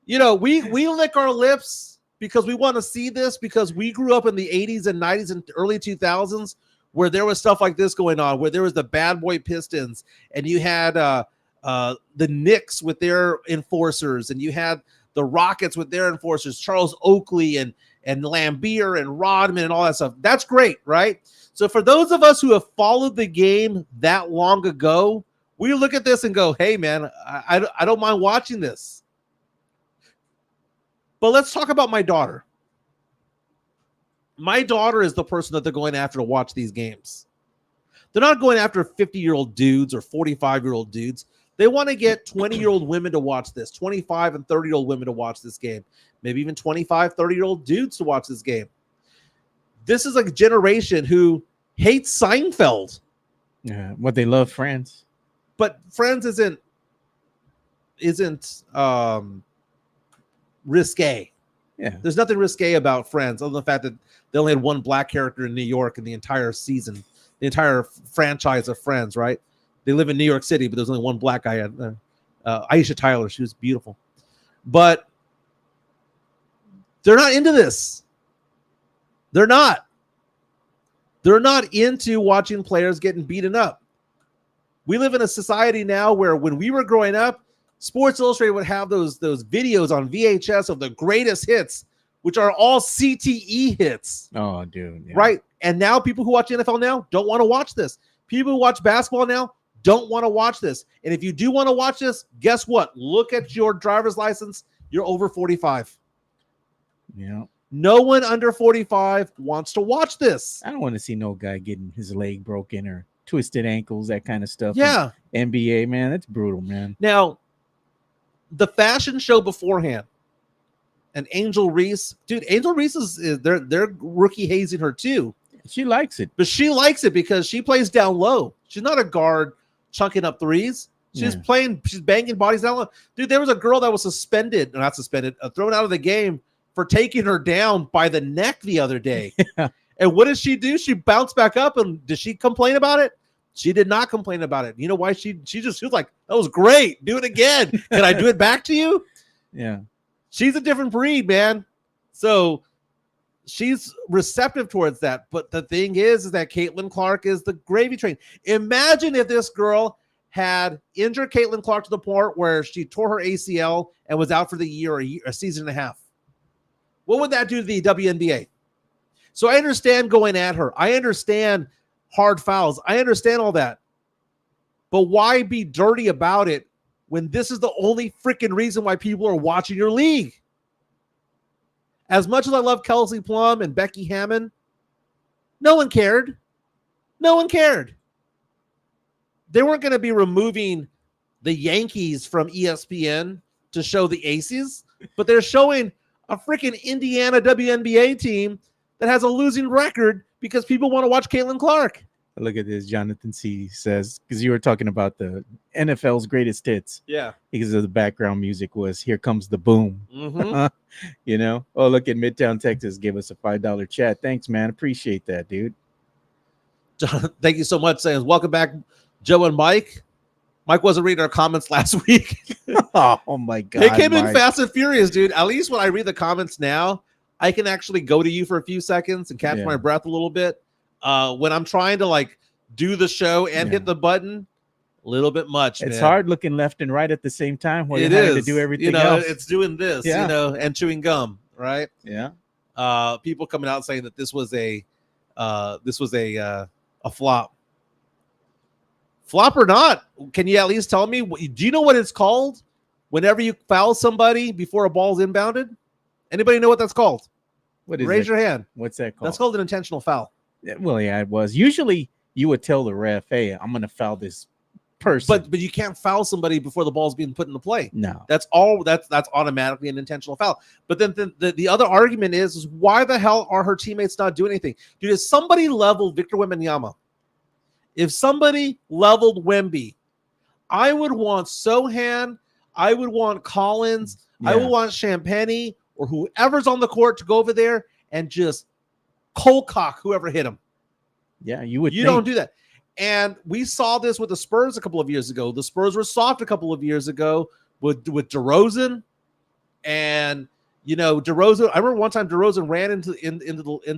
[SPEAKER 1] We lick our lips because we want to see this, because we grew up in the 80s and 90s and early 2000s where there was stuff like this going on, where there was the Bad Boy Pistons, and you had the Knicks with their enforcers, and you had the Rockets with their enforcers, Charles Oakley and Lambeer and Rodman and all that stuff. That's great, right? So for those of us who have followed the game that long ago, we look at this and go, hey, man, I don't mind watching this. But let's talk about my daughter. My daughter is the person that they're going after to watch these games. They're not going after 50-year-old dudes or 45-year-old dudes. They want to get 20-year-old women to watch this, 25 and 30-year-old women to watch this game, maybe even 25, 30-year-old dudes to watch this game. This is a generation who hates Seinfeld.
[SPEAKER 2] Yeah, what they love Friends.
[SPEAKER 1] But Friends isn't risque.
[SPEAKER 2] Yeah.
[SPEAKER 1] There's nothing risque about Friends, other than the fact that they only had one black character in New York in the entire season, the entire franchise of Friends, right? They live in New York City, but there's only one black guy. Aisha Tyler, she was beautiful. But they're not into this. They're not. They're not into watching players getting beaten up. We live in a society now where when we were growing up, Sports Illustrated would have those videos on VHS of the greatest hits, which are all CTE hits.
[SPEAKER 2] Oh, dude. Yeah.
[SPEAKER 1] Right? And now people who watch NFL now don't want to watch this. People who watch basketball now don't want to watch this. And if you do want to watch this, guess what? Look at your driver's license. You're over 45.
[SPEAKER 2] Yeah.
[SPEAKER 1] No one under 45 wants to watch this.
[SPEAKER 2] I don't want to see no guy getting his leg broken or twisted ankles, that kind of stuff.
[SPEAKER 1] Yeah.
[SPEAKER 2] NBA, man, that's brutal, man.
[SPEAKER 1] Now, the fashion show beforehand, and Angel Reese, dude, Angel Reese is they're rookie hazing her too.
[SPEAKER 2] She likes it.
[SPEAKER 1] But she likes it because she plays down low. She's not a guard chunking up threes. She's banging bodies down low. Dude, there was a girl that was thrown out of the game for taking her down by the neck the other day.
[SPEAKER 2] Yeah.
[SPEAKER 1] And what did she do? She bounced back up, and did she complain about it? She did not complain about it. You know why? She was like, that was great. Do it again. Can I do it back to you?
[SPEAKER 2] Yeah.
[SPEAKER 1] She's a different breed, man. So she's receptive towards that. But the thing is that Caitlin Clark is the gravy train. Imagine if this girl had injured Caitlin Clark to the point where she tore her ACL and was out for the year, a season and a half. What would that do to the WNBA? So I understand going at her. I understand hard fouls. I understand all that. But why be dirty about it when this is the only freaking reason why people are watching your league? As much as I love Kelsey Plum and Becky Hammon, no one cared. No one cared. They weren't going to be removing the Yankees from ESPN to show the Aces, but they're showing a freaking Indiana WNBA team that has a losing record because people want to watch Caitlin Clark.
[SPEAKER 2] Look at this. Jonathan C. says, because you were talking about the NFL's greatest hits.
[SPEAKER 1] Yeah.
[SPEAKER 2] Because of the background music was Here Comes the Boom.
[SPEAKER 1] Mm-hmm.
[SPEAKER 2] You know? Oh, look at Midtown Texas. Give us a $5 chat. Thanks, man. Appreciate that, dude.
[SPEAKER 1] John, thank you so much, Sam. Welcome back, Joe and Mike. Mike wasn't reading our comments last week.
[SPEAKER 2] Oh, my God.
[SPEAKER 1] They came in fast and furious, dude. At least when I read the comments now, I can actually go to you for a few seconds and catch my breath a little bit. When I'm trying to like do the show and hit the button, a little bit much.
[SPEAKER 2] It's
[SPEAKER 1] man.
[SPEAKER 2] hard looking left and right at the same time while you're having to do everything else.
[SPEAKER 1] It's doing this, and chewing gum, right?
[SPEAKER 2] Yeah.
[SPEAKER 1] People coming out saying that this was a flop. Flop or not? Can you at least tell me? Do you know what it's called whenever you foul somebody before a ball's inbounded? Anybody know what that's called?
[SPEAKER 2] What is
[SPEAKER 1] Raise your hand.
[SPEAKER 2] What's that called?
[SPEAKER 1] That's called an intentional foul.
[SPEAKER 2] Well, yeah, it was. Usually you would tell the ref, hey, I'm going to foul this person.
[SPEAKER 1] But you can't foul somebody before the ball's being put into play.
[SPEAKER 2] No.
[SPEAKER 1] That's automatically an intentional foul. But then the other argument is why the hell are her teammates not doing anything? Dude, is somebody level Victor Wembanyama? If somebody leveled Wemby, I would want Sohan, I would want Collins, I would want Champagny, or whoever's on the court to go over there and just cold cock whoever hit him.
[SPEAKER 2] Yeah, you would.
[SPEAKER 1] You don't do that. And we saw this with the Spurs a couple of years ago. The Spurs were soft a couple of years ago with DeRozan. And, DeRozan, I remember one time DeRozan ran into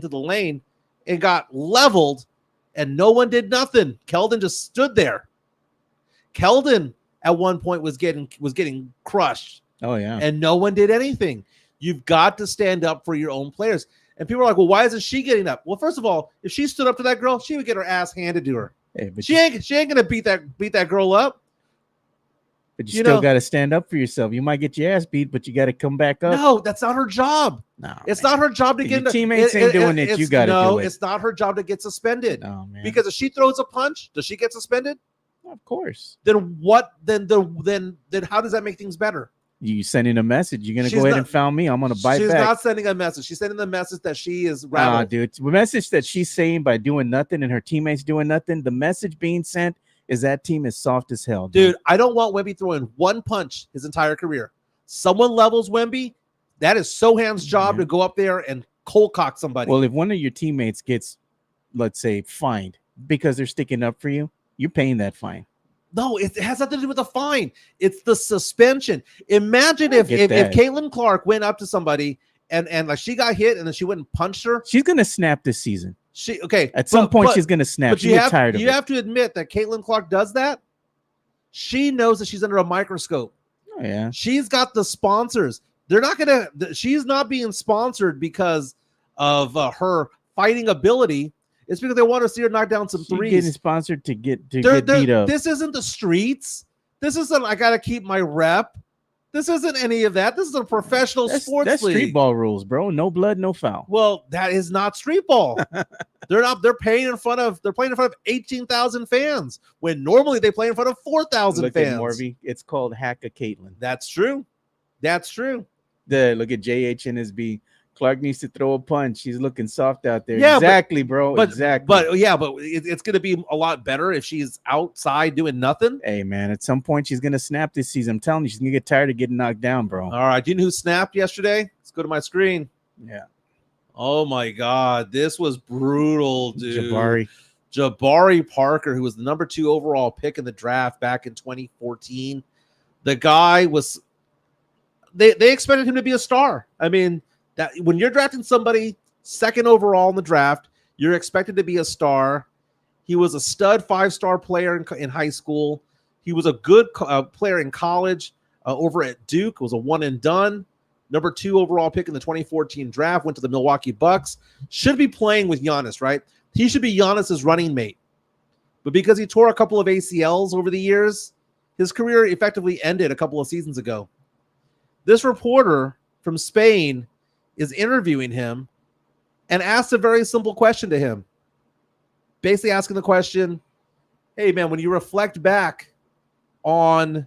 [SPEAKER 1] the lane and got leveled, and no one did nothing. Keldon just stood there. Keldon at one point was getting crushed.
[SPEAKER 2] Oh, yeah.
[SPEAKER 1] And no one did anything. You've got to stand up for your own players. And people are like, well, why isn't she getting up? Well, first of all, if she stood up to that girl, she would get her ass handed to her.
[SPEAKER 2] Hey, but
[SPEAKER 1] she ain't gonna beat that girl up.
[SPEAKER 2] But you still got to stand up for yourself. You might get your ass beat, but you got to come back up.
[SPEAKER 1] No, that's not her job.
[SPEAKER 2] No,
[SPEAKER 1] it's not her job to get.
[SPEAKER 2] Your teammates ain't doing it. You got to do it.
[SPEAKER 1] It's not her job to get suspended.
[SPEAKER 2] No, man.
[SPEAKER 1] Because if she throws a punch, does she get suspended?
[SPEAKER 2] Of course.
[SPEAKER 1] Then what? Then how does that make things better?
[SPEAKER 2] You sending a message. You're gonna go ahead and foul me. I'm gonna bite back.
[SPEAKER 1] She's not sending a message. She's sending the message that she is rattled.
[SPEAKER 2] Nah, dude. The message that she's saying by doing nothing and her teammates doing nothing. The message being sent is that team is soft as hell,
[SPEAKER 1] dude. I don't want Wemby throwing one punch his entire career. Someone levels Wemby. That is Sohan's job to go up there and cold cock somebody.
[SPEAKER 2] Well, if one of your teammates gets, let's say, fined because they're sticking up for you, you're paying that fine.
[SPEAKER 1] No, it has nothing to do with the fine. It's the suspension. Imagine if Caitlin Clark went up to somebody and like she got hit and then she went and punched her.
[SPEAKER 2] She's gonna snap this season.
[SPEAKER 1] At
[SPEAKER 2] some point she's gonna snap.
[SPEAKER 1] But you have to admit that Caitlin Clark does that. She knows that she's under a microscope.
[SPEAKER 2] Oh yeah.
[SPEAKER 1] She's got the sponsors. They're not gonna. She's not being sponsored because of her fighting ability. It's because they want to see her knock down some threes.
[SPEAKER 2] Getting sponsored to get beat up.
[SPEAKER 1] This isn't the streets. This isn't. I gotta keep my rep. This isn't any of that. This is a professional sports
[SPEAKER 2] league. That's street ball rules, bro. No blood, no foul.
[SPEAKER 1] Well, that is not street ball. They're playing in front of 18,000 fans when normally they play in front of 4,000 fans.
[SPEAKER 2] Morby, it's called Hack a Caitlin.
[SPEAKER 1] That's true. That's true.
[SPEAKER 2] Look at JHNSB. Clark needs to throw a punch. She's looking soft out there. Yeah, exactly, bro. Exactly.
[SPEAKER 1] But it's going to be a lot better if she's outside doing nothing.
[SPEAKER 2] Hey, man, at some point she's going to snap this season. I'm telling you, she's going to get tired of getting knocked down, bro.
[SPEAKER 1] All right. Do you know who snapped yesterday? Let's go to my screen.
[SPEAKER 2] Yeah.
[SPEAKER 1] Oh, my God. This was brutal, dude.
[SPEAKER 2] Jabari
[SPEAKER 1] Parker, who was the number 2 overall pick in the draft back in 2014. The guy was – they expected him to be a star. I mean – that when you're drafting somebody 2nd overall in the draft, you're expected to be a star. He was a stud 5-star player in high school. He was a good player in college over at Duke. Was a one and done. Number 2 overall pick in the 2014 draft. Went to the Milwaukee Bucks. Should be playing with Giannis, right? He should be Giannis's running mate. But because he tore a couple of ACLs over the years, his career effectively ended a couple of seasons ago. This reporter from Spain is interviewing him and asked a very simple question to him. Basically asking the question, hey, man, when you reflect back on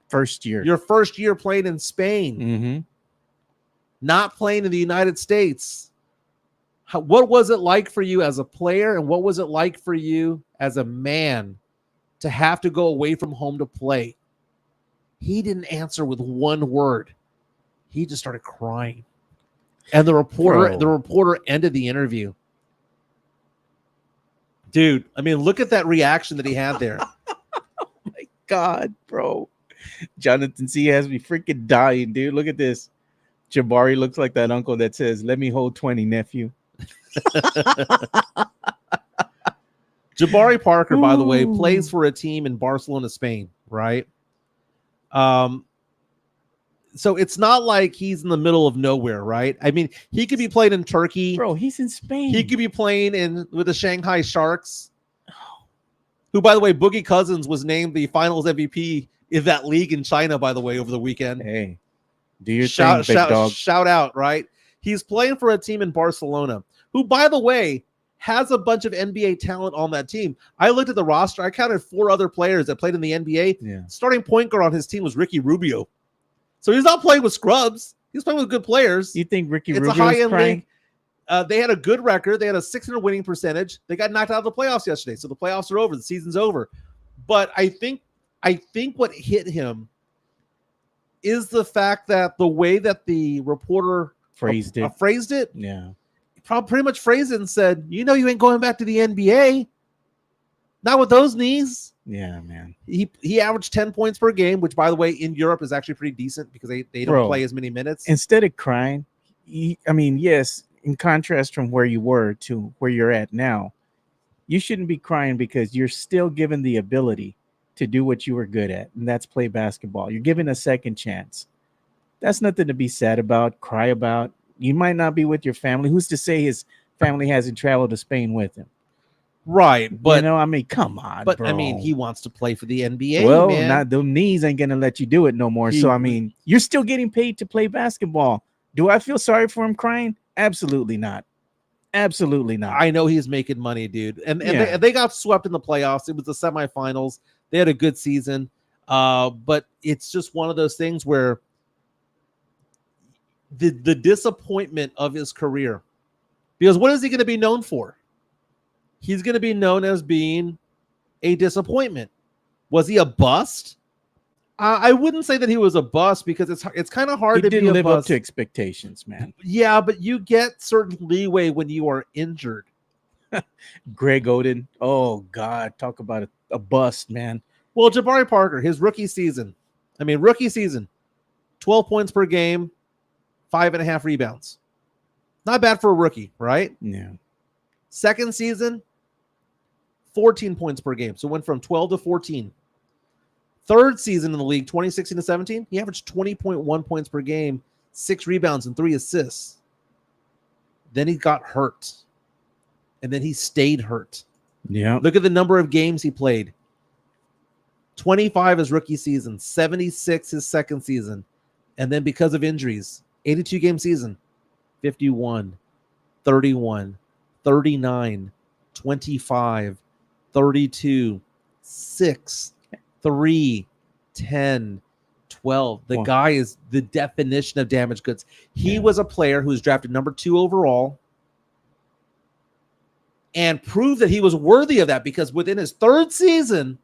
[SPEAKER 1] your first year playing in Spain, not playing in the United States, what was it like for you as a player and what was it like for you as a man to have to go away from home to play? He didn't answer with one word. He just started crying. And the reporter ended the interview. Dude, I mean, look at that reaction that he had there.
[SPEAKER 2] Oh my God, bro. Jonathan C has me freaking dying, dude. Look at this. Jabari looks like that uncle that says, let me hold 20, nephew.
[SPEAKER 1] Jabari Parker, by the way, plays for a team in Barcelona, Spain, right? So it's not like he's in the middle of nowhere, right? I mean, he could be playing in Turkey.
[SPEAKER 2] Bro, he's in Spain.
[SPEAKER 1] He could be playing with the Shanghai Sharks, who, by the way, Boogie Cousins was named the finals MVP in that league in China, by the way, over the weekend.
[SPEAKER 2] Hey, do your thing, big dog.
[SPEAKER 1] Shout out, right? He's playing for a team in Barcelona, who, by the way, has a bunch of NBA talent on that team. I looked at the roster. I counted 4 other players that played in the NBA.
[SPEAKER 2] Yeah.
[SPEAKER 1] Starting point guard on his team was Ricky Rubio. So he's not playing with scrubs. He's playing with good players.
[SPEAKER 2] You think Ricky Rubio is crying?
[SPEAKER 1] They had a good record. They had a 600 winning percentage. They got knocked out of the playoffs yesterday, so the playoffs are over. The season's over. But I think what hit him is the fact that the way that the reporter phrased it,
[SPEAKER 2] yeah,
[SPEAKER 1] probably pretty much phrased it and said, you ain't going back to the NBA. Not with those knees.
[SPEAKER 2] Yeah, man.
[SPEAKER 1] He averaged 10 points per game, which, by the way, in Europe is actually pretty decent because they don't play as many minutes.
[SPEAKER 2] Instead of crying, yes, in contrast from where you were to where you're at now, you shouldn't be crying because you're still given the ability to do what you were good at, and that's play basketball. You're given a second chance. That's nothing to be sad about, cry about. You might not be with your family. Who's to say his family hasn't traveled to Spain with him?
[SPEAKER 1] Right, but
[SPEAKER 2] come on,
[SPEAKER 1] but
[SPEAKER 2] bro.
[SPEAKER 1] he wants to play for the NBA.
[SPEAKER 2] Well,
[SPEAKER 1] man.
[SPEAKER 2] not the knees ain't gonna let you do it no more. You're still getting paid to play basketball. Do I feel sorry for him crying? Absolutely not. Absolutely not.
[SPEAKER 1] I know he's making money, dude. And they got swept in the playoffs. It was the semifinals. They had a good season. But it's just one of those things where the disappointment of his career, because what is he going to be known for? He's going to be known as being a disappointment. Was he a bust? I wouldn't say that he was a bust because it's kind of hard to be a bust. He didn't live up
[SPEAKER 2] to expectations, man.
[SPEAKER 1] Yeah, but you get certain leeway when you are injured.
[SPEAKER 2] Greg Oden. Oh, God. Talk about a bust, man.
[SPEAKER 1] Well, Jabari Parker, his rookie season, 12 points per game, 5.5 rebounds. Not bad for a rookie, right?
[SPEAKER 2] Yeah.
[SPEAKER 1] Second season, 14 points per game. So went from 12 to 14. Third season in the league, 2016 to 17, he averaged 20.1 points per game, 6 rebounds and 3 assists. Then he got hurt. And then he stayed hurt.
[SPEAKER 2] Yeah.
[SPEAKER 1] Look at the number of games he played. 25 his rookie season, 76 his second season. And then because of injuries, 82 game season, 51, 31, 39, 25, 32, 6, 3, 10, 12. The guy is the definition of damaged goods. He was a player who was drafted number 2 overall and proved that he was worthy of that because within his third season,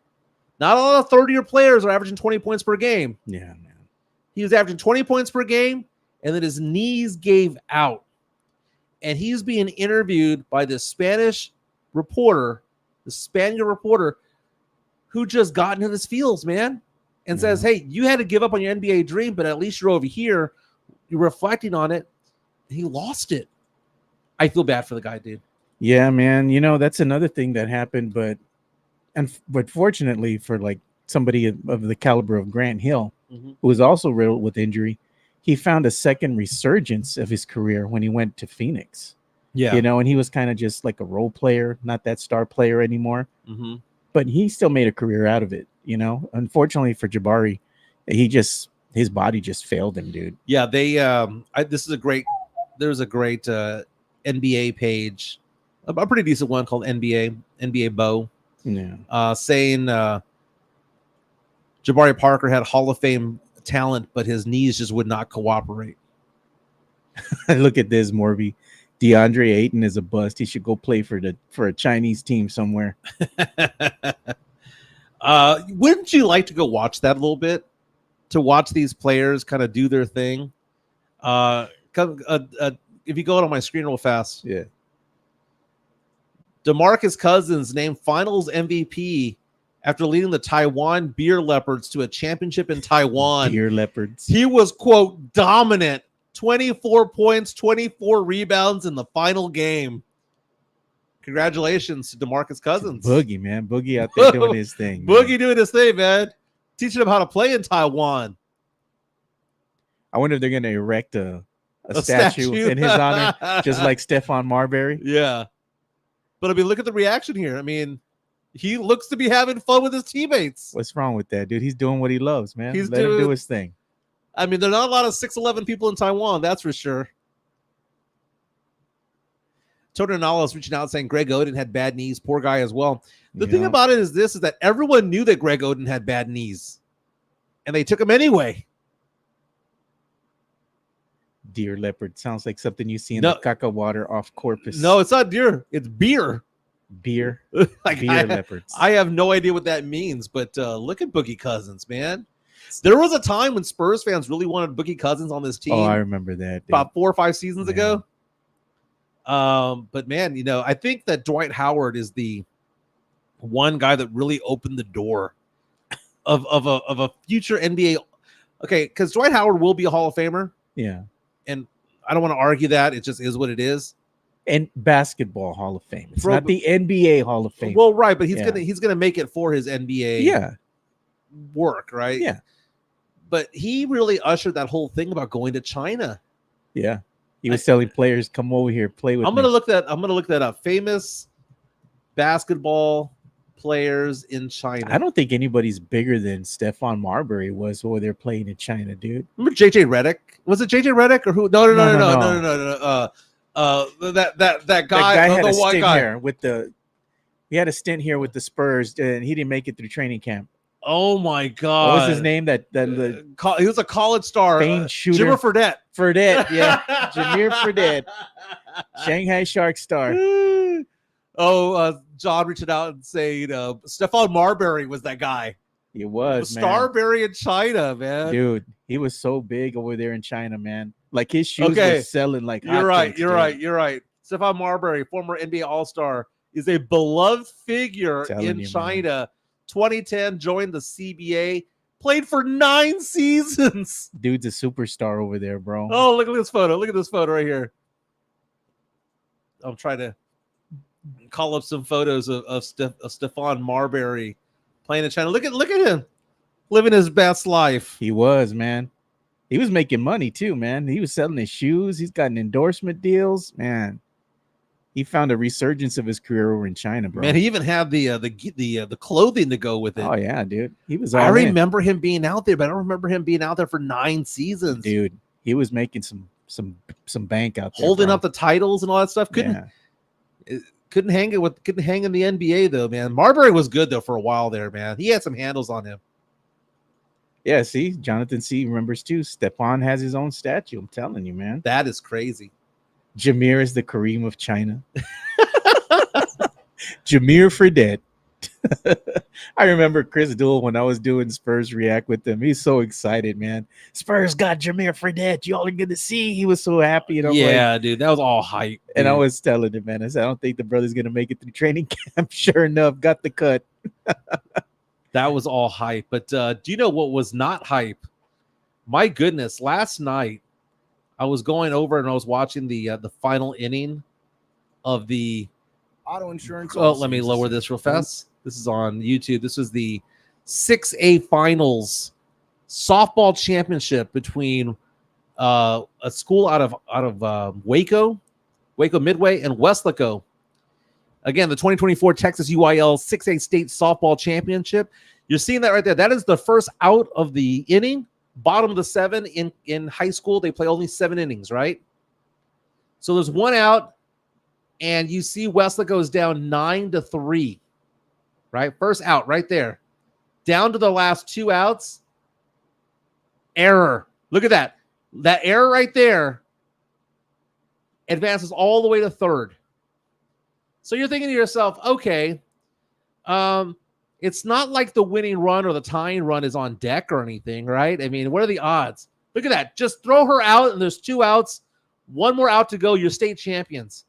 [SPEAKER 1] not a lot of third-year players are averaging 20 points per game.
[SPEAKER 2] Yeah, man.
[SPEAKER 1] He was averaging 20 points per game, and then his knees gave out. And he's being interviewed by this Spanish reporter, the Spaniard reporter, who just got into his feels, man, and says, hey, you had to give up on your NBA dream, but at least you're over here. You're reflecting on it. And he lost it. I feel bad for the guy, dude.
[SPEAKER 2] Yeah, man. That's another thing that happened, but fortunately for like somebody of the caliber of Grant Hill, who was also riddled with injury, he found a second resurgence of his career when he went to Phoenix.
[SPEAKER 1] Yeah.
[SPEAKER 2] And he was kind of just like a role player, not that star player anymore. Mm-hmm. But he still made a career out of it. Unfortunately for Jabari, his body just failed him, dude.
[SPEAKER 1] Yeah. There's a great NBA page, a pretty decent one called NBA Bo.
[SPEAKER 2] Yeah.
[SPEAKER 1] Saying Jabari Parker had Hall of Fame talent, but his knees just would not cooperate.
[SPEAKER 2] Look at this, Morby. DeAndre Ayton is a bust. He should go play for a Chinese team somewhere.
[SPEAKER 1] Wouldn't you like to go watch that a little bit? To watch these players kind of do their thing? If you go out on my screen real fast.
[SPEAKER 2] Yeah.
[SPEAKER 1] DeMarcus Cousins named Finals MVP after leading the Taiwan Beer Leopards to a championship in Taiwan.
[SPEAKER 2] Beer Leopards.
[SPEAKER 1] He was, quote, dominant. 24 points, 24 rebounds in the final game. Congratulations to DeMarcus Cousins.
[SPEAKER 2] Boogie, man. Boogie out there doing his thing.
[SPEAKER 1] Boogie doing his thing, man. Teaching him how to play in Taiwan.
[SPEAKER 2] I wonder if they're going to erect a statue in his honor, just like Stephon Marbury.
[SPEAKER 1] Yeah. But, look at the reaction here. He looks to be having fun with his teammates.
[SPEAKER 2] What's wrong with that, dude? He's doing what he loves, man. Let him do his thing.
[SPEAKER 1] There are not a lot of 6'11" people in Taiwan, that's for sure. Tony Ronaldo is reaching out saying Greg Oden had bad knees. Poor guy as well. The thing about it is that everyone knew that Greg Oden had bad knees. And they took him anyway.
[SPEAKER 2] Deer leopard sounds like something you see in the caca water off Corpus.
[SPEAKER 1] No, it's not deer. It's beer.
[SPEAKER 2] Beer.
[SPEAKER 1] Like
[SPEAKER 2] Beer leopards.
[SPEAKER 1] I have no idea what that means, but look at Boogie Cousins, man. There was a time when Spurs fans really wanted Boogie Cousins on this team.
[SPEAKER 2] Oh, I remember that. Dude.
[SPEAKER 1] About 4 or 5 seasons ago. But man, you know, I think that Dwight Howard is the one guy that really opened the door of a future NBA. Okay, because Dwight Howard will be a Hall of Famer.
[SPEAKER 2] Yeah.
[SPEAKER 1] And I don't want to argue that. It just is what it is.
[SPEAKER 2] And basketball Hall of Fame. It's not the NBA Hall of Fame.
[SPEAKER 1] Well, right, but he's gonna make it for his NBA work, right?
[SPEAKER 2] Yeah.
[SPEAKER 1] But he really ushered that whole thing about going to China.
[SPEAKER 2] Yeah. He was telling players, come over here, play with me.
[SPEAKER 1] I'm gonna look that up. Famous basketball players in China.
[SPEAKER 2] I don't think anybody's bigger than Stephon Marbury was over there playing in China, dude.
[SPEAKER 1] Remember JJ Redick? Was it JJ Redick or who? No. That guy
[SPEAKER 2] had
[SPEAKER 1] the
[SPEAKER 2] a
[SPEAKER 1] one
[SPEAKER 2] stint
[SPEAKER 1] guy
[SPEAKER 2] here with he had a stint here with the Spurs, and he didn't make it through training camp.
[SPEAKER 1] Oh my God!
[SPEAKER 2] What was his name?
[SPEAKER 1] He was a college star.
[SPEAKER 2] Famed shooter.
[SPEAKER 1] Jimmer Fredette.
[SPEAKER 2] Fredette, yeah. Jameer Fredette. Shanghai Shark star.
[SPEAKER 1] John reached out and said Stephon Marbury was that guy.
[SPEAKER 2] He was, man.
[SPEAKER 1] Starbury in China, man.
[SPEAKER 2] Dude, he was so big over there in China, man. Like his shoes were selling like
[SPEAKER 1] You're right. Stephon Marbury, former NBA All-Star, is a beloved figure in China. Man. 2010, joined the CBA, played for 9 seasons.
[SPEAKER 2] Dude's a superstar over there, bro.
[SPEAKER 1] Oh, look at this photo. Look at this photo right here. I'm trying to call up some photos of Stephon Marbury playing in China. Look at him living his best life.
[SPEAKER 2] He was, man. He was making money too, man. He was selling his shoes. He's gotten endorsement deals, man. He found a resurgence of his career over in China, bro.
[SPEAKER 1] Man, he even had the clothing to go with it.
[SPEAKER 2] Oh yeah, dude. He was.
[SPEAKER 1] I remember him being out there, but I don't remember him being out there for 9 seasons.
[SPEAKER 2] Dude, he was making some bank out there,
[SPEAKER 1] holding up the titles and all that stuff. Couldn't hang in the NBA though, man. Marbury was good though for a while there, man. He had some handles on him.
[SPEAKER 2] Yeah, see, Jonathan C remembers too. Stephon has his own statue. I'm telling you, man.
[SPEAKER 1] That is crazy.
[SPEAKER 2] Jameer is the Kareem of China. Jameer Fredette. I remember Chris Duell when I was doing Spurs React with him. He's so excited, man. Spurs got Jameer Fredette. Y'all are going to see. He was so happy. And
[SPEAKER 1] dude, that was all hype.
[SPEAKER 2] And I was telling him, man, I said, I don't think the brother's going to make it through training camp. Sure enough, got the cut.
[SPEAKER 1] That was all hype. But do you know what was not hype? My goodness, last night, I was going over and I was watching the final inning of the
[SPEAKER 2] auto insurance.
[SPEAKER 1] Oh, let me lower this real fast. This is on YouTube. This is the 6A finals softball championship between a school out of Waco Midway, and Weslaco. Again, the 2024 Texas UIL 6A state softball championship. You're seeing that right there. That is the first out of the inning. Bottom of the 7 in high school, they play only 7 innings, right? So there's 1 out, and you see Weslaco goes down 9-3, right? First out right there. Down to the last 2 outs. Error. Look at that. That error right there advances all the way to 3rd. So you're thinking to yourself, okay, it's not like the winning run or the tying run is on deck or anything, right? I mean, what are the odds? Look at that. Just throw her out, and there's 2 outs. 1 more out to go. You're state champions.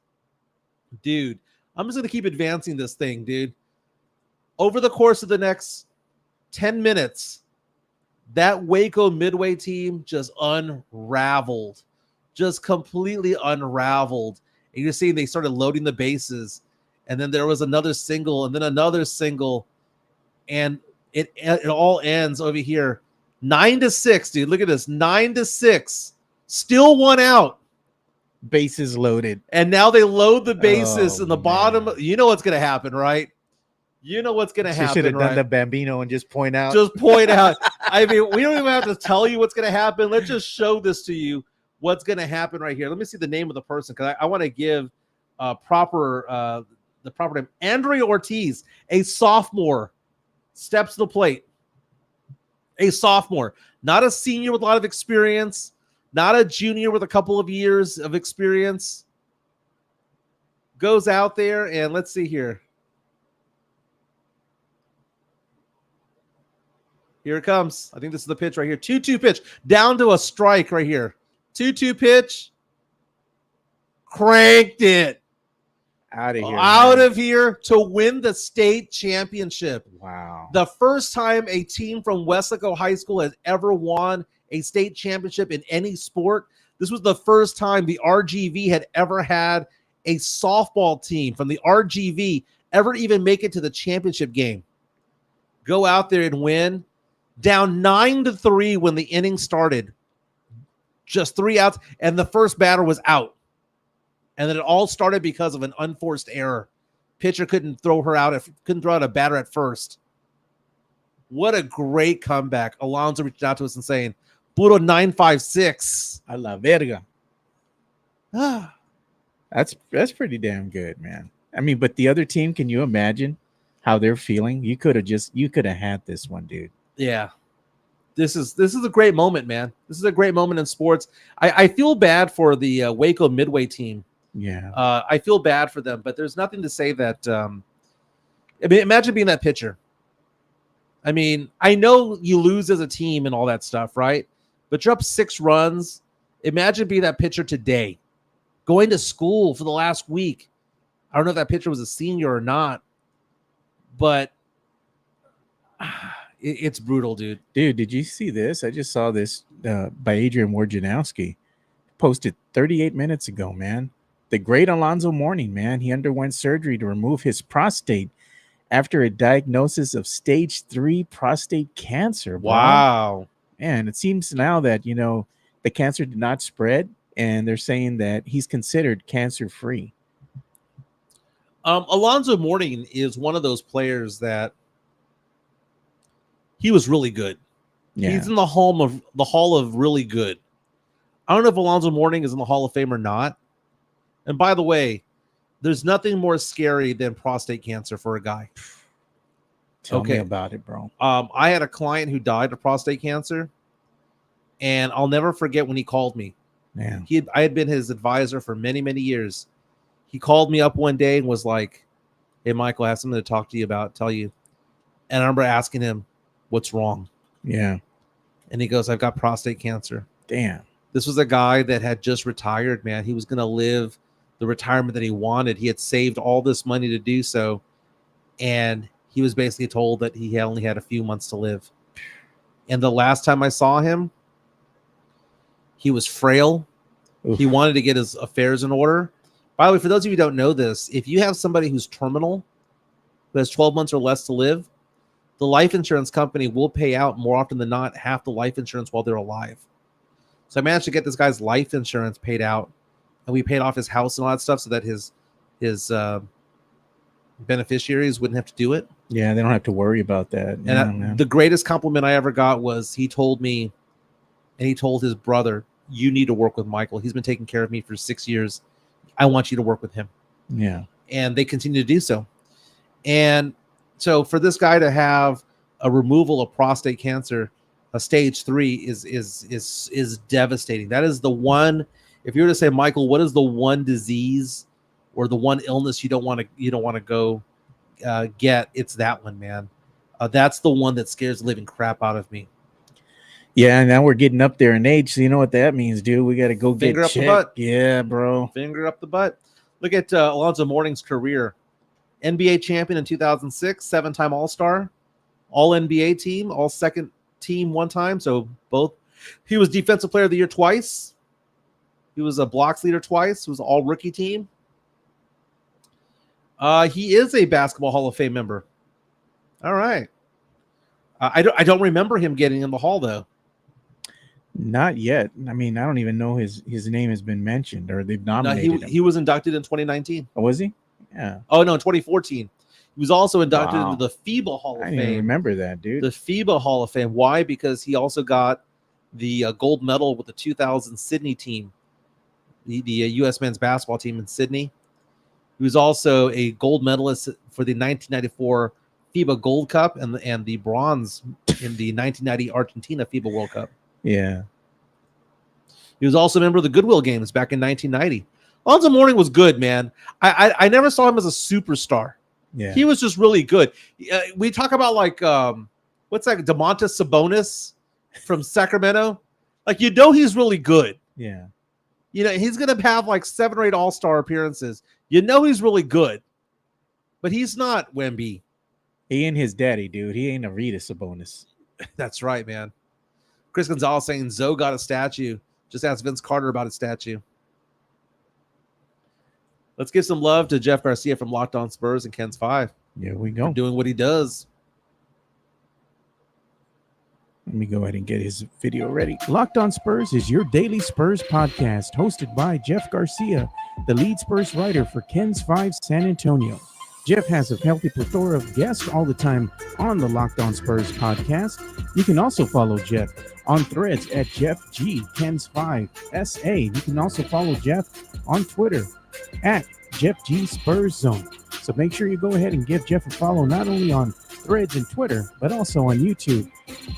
[SPEAKER 1] Dude, I'm just going to keep advancing this thing, dude. Over the course of the next 10 minutes, that Waco Midway team just unraveled. Just completely unraveled. And you're seeing they started loading the bases. And then there was another single, and then another single. And it all ends over here 9-6, dude. Look at this, 9-6. Still 1 out.
[SPEAKER 2] Bases loaded.
[SPEAKER 1] And now they load the bases in the bottom. You know what's going to happen, right? You know what's going to happen.
[SPEAKER 2] Should have done the Bambino and just point out.
[SPEAKER 1] Just point out. I mean, we don't even have to tell you what's going to happen. Let's just show this to you. What's going to happen right here. Let me see the name of the person, because I want to give the proper name. Andrea Ortiz, a sophomore, steps to the plate. A sophomore, not a senior with a lot of experience, not a junior with a couple of years of experience, goes out there and let's see here. Here it comes. I think this is the pitch right here. 2-2 pitch down to a strike right here. 2-2 pitch. Cranked it.
[SPEAKER 2] Out
[SPEAKER 1] of here to win the state championship.
[SPEAKER 2] Wow.
[SPEAKER 1] The first time a team from Weslaco High School has ever won a state championship in any sport. This was the first time the RGV had ever had a softball team from the RGV ever even make it to the championship game. Go out there and win. Down 9-3 when the inning started. Just 3 outs, and the first batter was out. And then it all started because of an unforced error. Pitcher couldn't throw out a batter at first. What a great comeback. Alonso reached out to us and saying, Puro 956.
[SPEAKER 2] A la verga. That's pretty damn good, man. I mean, but the other team, can you imagine how they're feeling? You could have had this one, dude.
[SPEAKER 1] Yeah. This is a great moment, man. This is a great moment in sports. I feel bad for the Waco Midway team.
[SPEAKER 2] Yeah.
[SPEAKER 1] I feel bad for them, but there's nothing to say that. I mean, imagine being that pitcher. I mean, I know you lose as a team and all that stuff, right? But you're up 6 runs. Imagine being that pitcher today, going to school for the last week. I don't know if that pitcher was a senior or not, but it's brutal, dude.
[SPEAKER 2] Dude, did you see this? I just saw this by Adrian Wojnarowski. Posted 38 minutes ago, man. The great Alonzo Mourning, man. He underwent surgery to remove his prostate after a diagnosis of stage 3 prostate cancer. Bro.
[SPEAKER 1] Wow.
[SPEAKER 2] Man, it seems now that, the cancer did not spread, and they're saying that he's considered cancer-free.
[SPEAKER 1] Alonzo Mourning is one of those players that he was really good. Yeah. He's in the hall of really good. I don't know if Alonzo Mourning is in the Hall of Fame or not. And by the way, there's nothing more scary than prostate cancer for a guy.
[SPEAKER 2] Tell me about it, bro.
[SPEAKER 1] I had a client who died of prostate cancer, and I'll never forget when he called me.
[SPEAKER 2] Man.
[SPEAKER 1] I had been his advisor for many, many years. He called me up one day and was like, "Hey, Michael, I have something to talk to you about, tell you." And I remember asking him, "What's wrong?"
[SPEAKER 2] Yeah.
[SPEAKER 1] And he goes, "I've got prostate cancer."
[SPEAKER 2] Damn.
[SPEAKER 1] This was a guy that had just retired, man. He was going to live the retirement that he wanted. He had saved all this money to do so. And he was basically told that he only had a few months to live. And the last time I saw him, he was frail. Oof. He wanted to get his affairs in order. By the way, for those of you who don't know this, if you have somebody who's terminal, who has 12 months or less to live, the life insurance company will pay out more often than not half the life insurance while they're alive. So I managed to get this guy's life insurance paid out, and we paid off his house and all that stuff so that his beneficiaries wouldn't have to do it.
[SPEAKER 2] Yeah, they don't have to worry about that.
[SPEAKER 1] And the greatest compliment I ever got was he told me, and he told his brother, "You need to work with Michael. He's been taking care of me for 6 years. I want you to work with him."
[SPEAKER 2] Yeah.
[SPEAKER 1] And they continue to do so. And so for this guy to have a removal of prostate cancer, a stage 3 is devastating. That is the one. If you were to say, Michael, what is the one disease or the one illness you don't want to go get? It's that one, man. That's the one that scares the living crap out of me.
[SPEAKER 2] Yeah, and now we're getting up there in age, so you know what that means, dude. We got to go
[SPEAKER 1] Finger
[SPEAKER 2] get
[SPEAKER 1] up checked. The butt.
[SPEAKER 2] Yeah, bro.
[SPEAKER 1] Finger up the butt. Look at Alonzo Mourning's career. NBA champion in 2006, 7-time All-Star, All-NBA team, All-Second team one time. So both. He was Defensive Player of the Year twice. He was a blocks leader twice. He was All-Rookie team. He is a Basketball Hall of Fame member. All right. I don't remember him getting in the Hall, though.
[SPEAKER 2] Not yet. I mean, I don't even know his name has been mentioned or they've nominated him.
[SPEAKER 1] He was inducted in 2019.
[SPEAKER 2] Oh, was he? Yeah.
[SPEAKER 1] Oh, no, in 2014. He was also inducted into the FIBA Hall of Fame.
[SPEAKER 2] I didn't even remember that, dude.
[SPEAKER 1] The FIBA Hall of Fame. Why? Because he also got the gold medal with the 2000 Sydney team, the U.S. men's basketball team in Sydney. He was also a gold medalist for the 1994 FIBA Gold Cup and the bronze in the 1990 Argentina FIBA World Cup.
[SPEAKER 2] Yeah.
[SPEAKER 1] He was also a member of the Goodwill Games back in 1990. Alonzo Mourning was good, man. I never saw him as a superstar.
[SPEAKER 2] Yeah.
[SPEAKER 1] He was just really good. We talk about like what's that, Domantas Sabonis from Sacramento? Like, he's really good.
[SPEAKER 2] Yeah.
[SPEAKER 1] He's gonna have like 7 or 8 all-star appearances. He's really good, but he's not Wemby.
[SPEAKER 2] He ain't his daddy, dude. He ain't Arvydas Sabonis.
[SPEAKER 1] That's right, man. Chris Gonzalez saying Zoe got a statue. Just ask Vince Carter about his statue. Let's give some love to Jeff Garcia from Locked On Spurs and Ken's 5.
[SPEAKER 2] Here we go.
[SPEAKER 1] Doing what he does.
[SPEAKER 2] Let me go ahead and get his video ready. Locked On Spurs is your daily Spurs podcast, hosted by Jeff Garcia, the lead Spurs writer for Ken's 5 San Antonio. Jeff has a healthy plethora of guests all the time on the Locked On Spurs podcast. You can also follow Jeff on Threads at Jeff G Ken's 5 SA. You can also follow Jeff on Twitter at Jeff G Spurs Zone. So make sure you go ahead and give Jeff a follow, not only on Threads and Twitter, but also on YouTube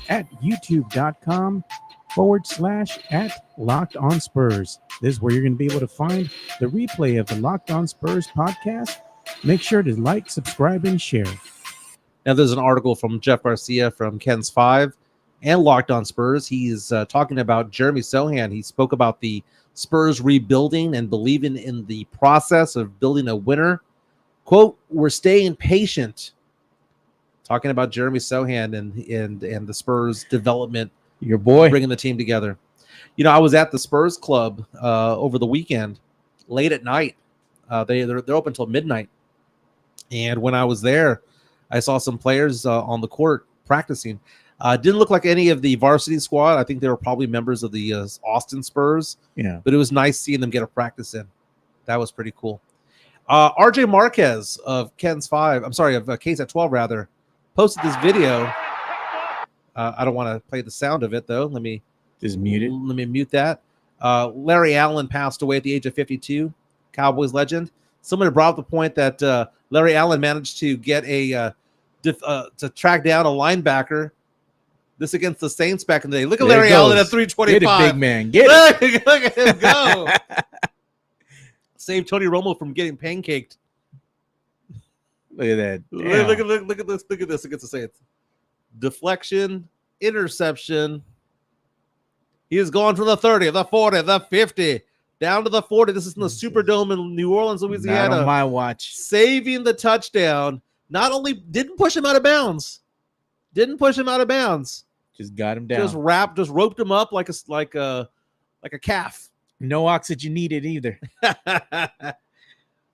[SPEAKER 2] at youtube.com/@Locked On Spurs. This is where you're going to be able to find the replay of the Locked On Spurs podcast. Make sure to like, subscribe, and share.
[SPEAKER 1] Now, there's an article from Jeff Garcia from Ken's 5 and Locked On Spurs. He's talking about Jeremy Sohan. He spoke about the Spurs rebuilding and believing in the process of building a winner. Quote, "We're staying patient." Talking about Jeremy Sohan and the Spurs development.
[SPEAKER 2] Your boy.
[SPEAKER 1] Bringing the team together. I was at the Spurs Club over the weekend, late at night. They're open until midnight. And when I was there, I saw some players on the court practicing. Didn't look like any of the varsity squad. I think they were probably members of the Austin Spurs.
[SPEAKER 2] Yeah.
[SPEAKER 1] But it was nice seeing them get a practice in. That was pretty cool. RJ Marquez of Ken's 5, I'm sorry, of K's at 12 rather, posted this video. I don't want to play the sound of it though. Let me
[SPEAKER 2] just mute it.
[SPEAKER 1] Let me mute that. Larry Allen passed away at the age of 52. Cowboys legend. Someone brought up the point that Larry Allen managed to get to track down a linebacker. This against the Saints back in the day. Look at Larry Allen at 325.
[SPEAKER 2] Get it, big man. Get it.
[SPEAKER 1] Look at him go. Save Tony Romo from getting pancaked.
[SPEAKER 2] Look at that.
[SPEAKER 1] Look at this. Look at this against the Saints. Deflection, interception. He is going from the 30, the 40, the 50, down to the 40. This is in the Superdome in New Orleans, Louisiana.
[SPEAKER 2] Not on my watch.
[SPEAKER 1] Saving the touchdown. Not only didn't push him out of bounds.
[SPEAKER 2] Just got him down.
[SPEAKER 1] Just roped him up like a calf.
[SPEAKER 2] No oxygen needed either.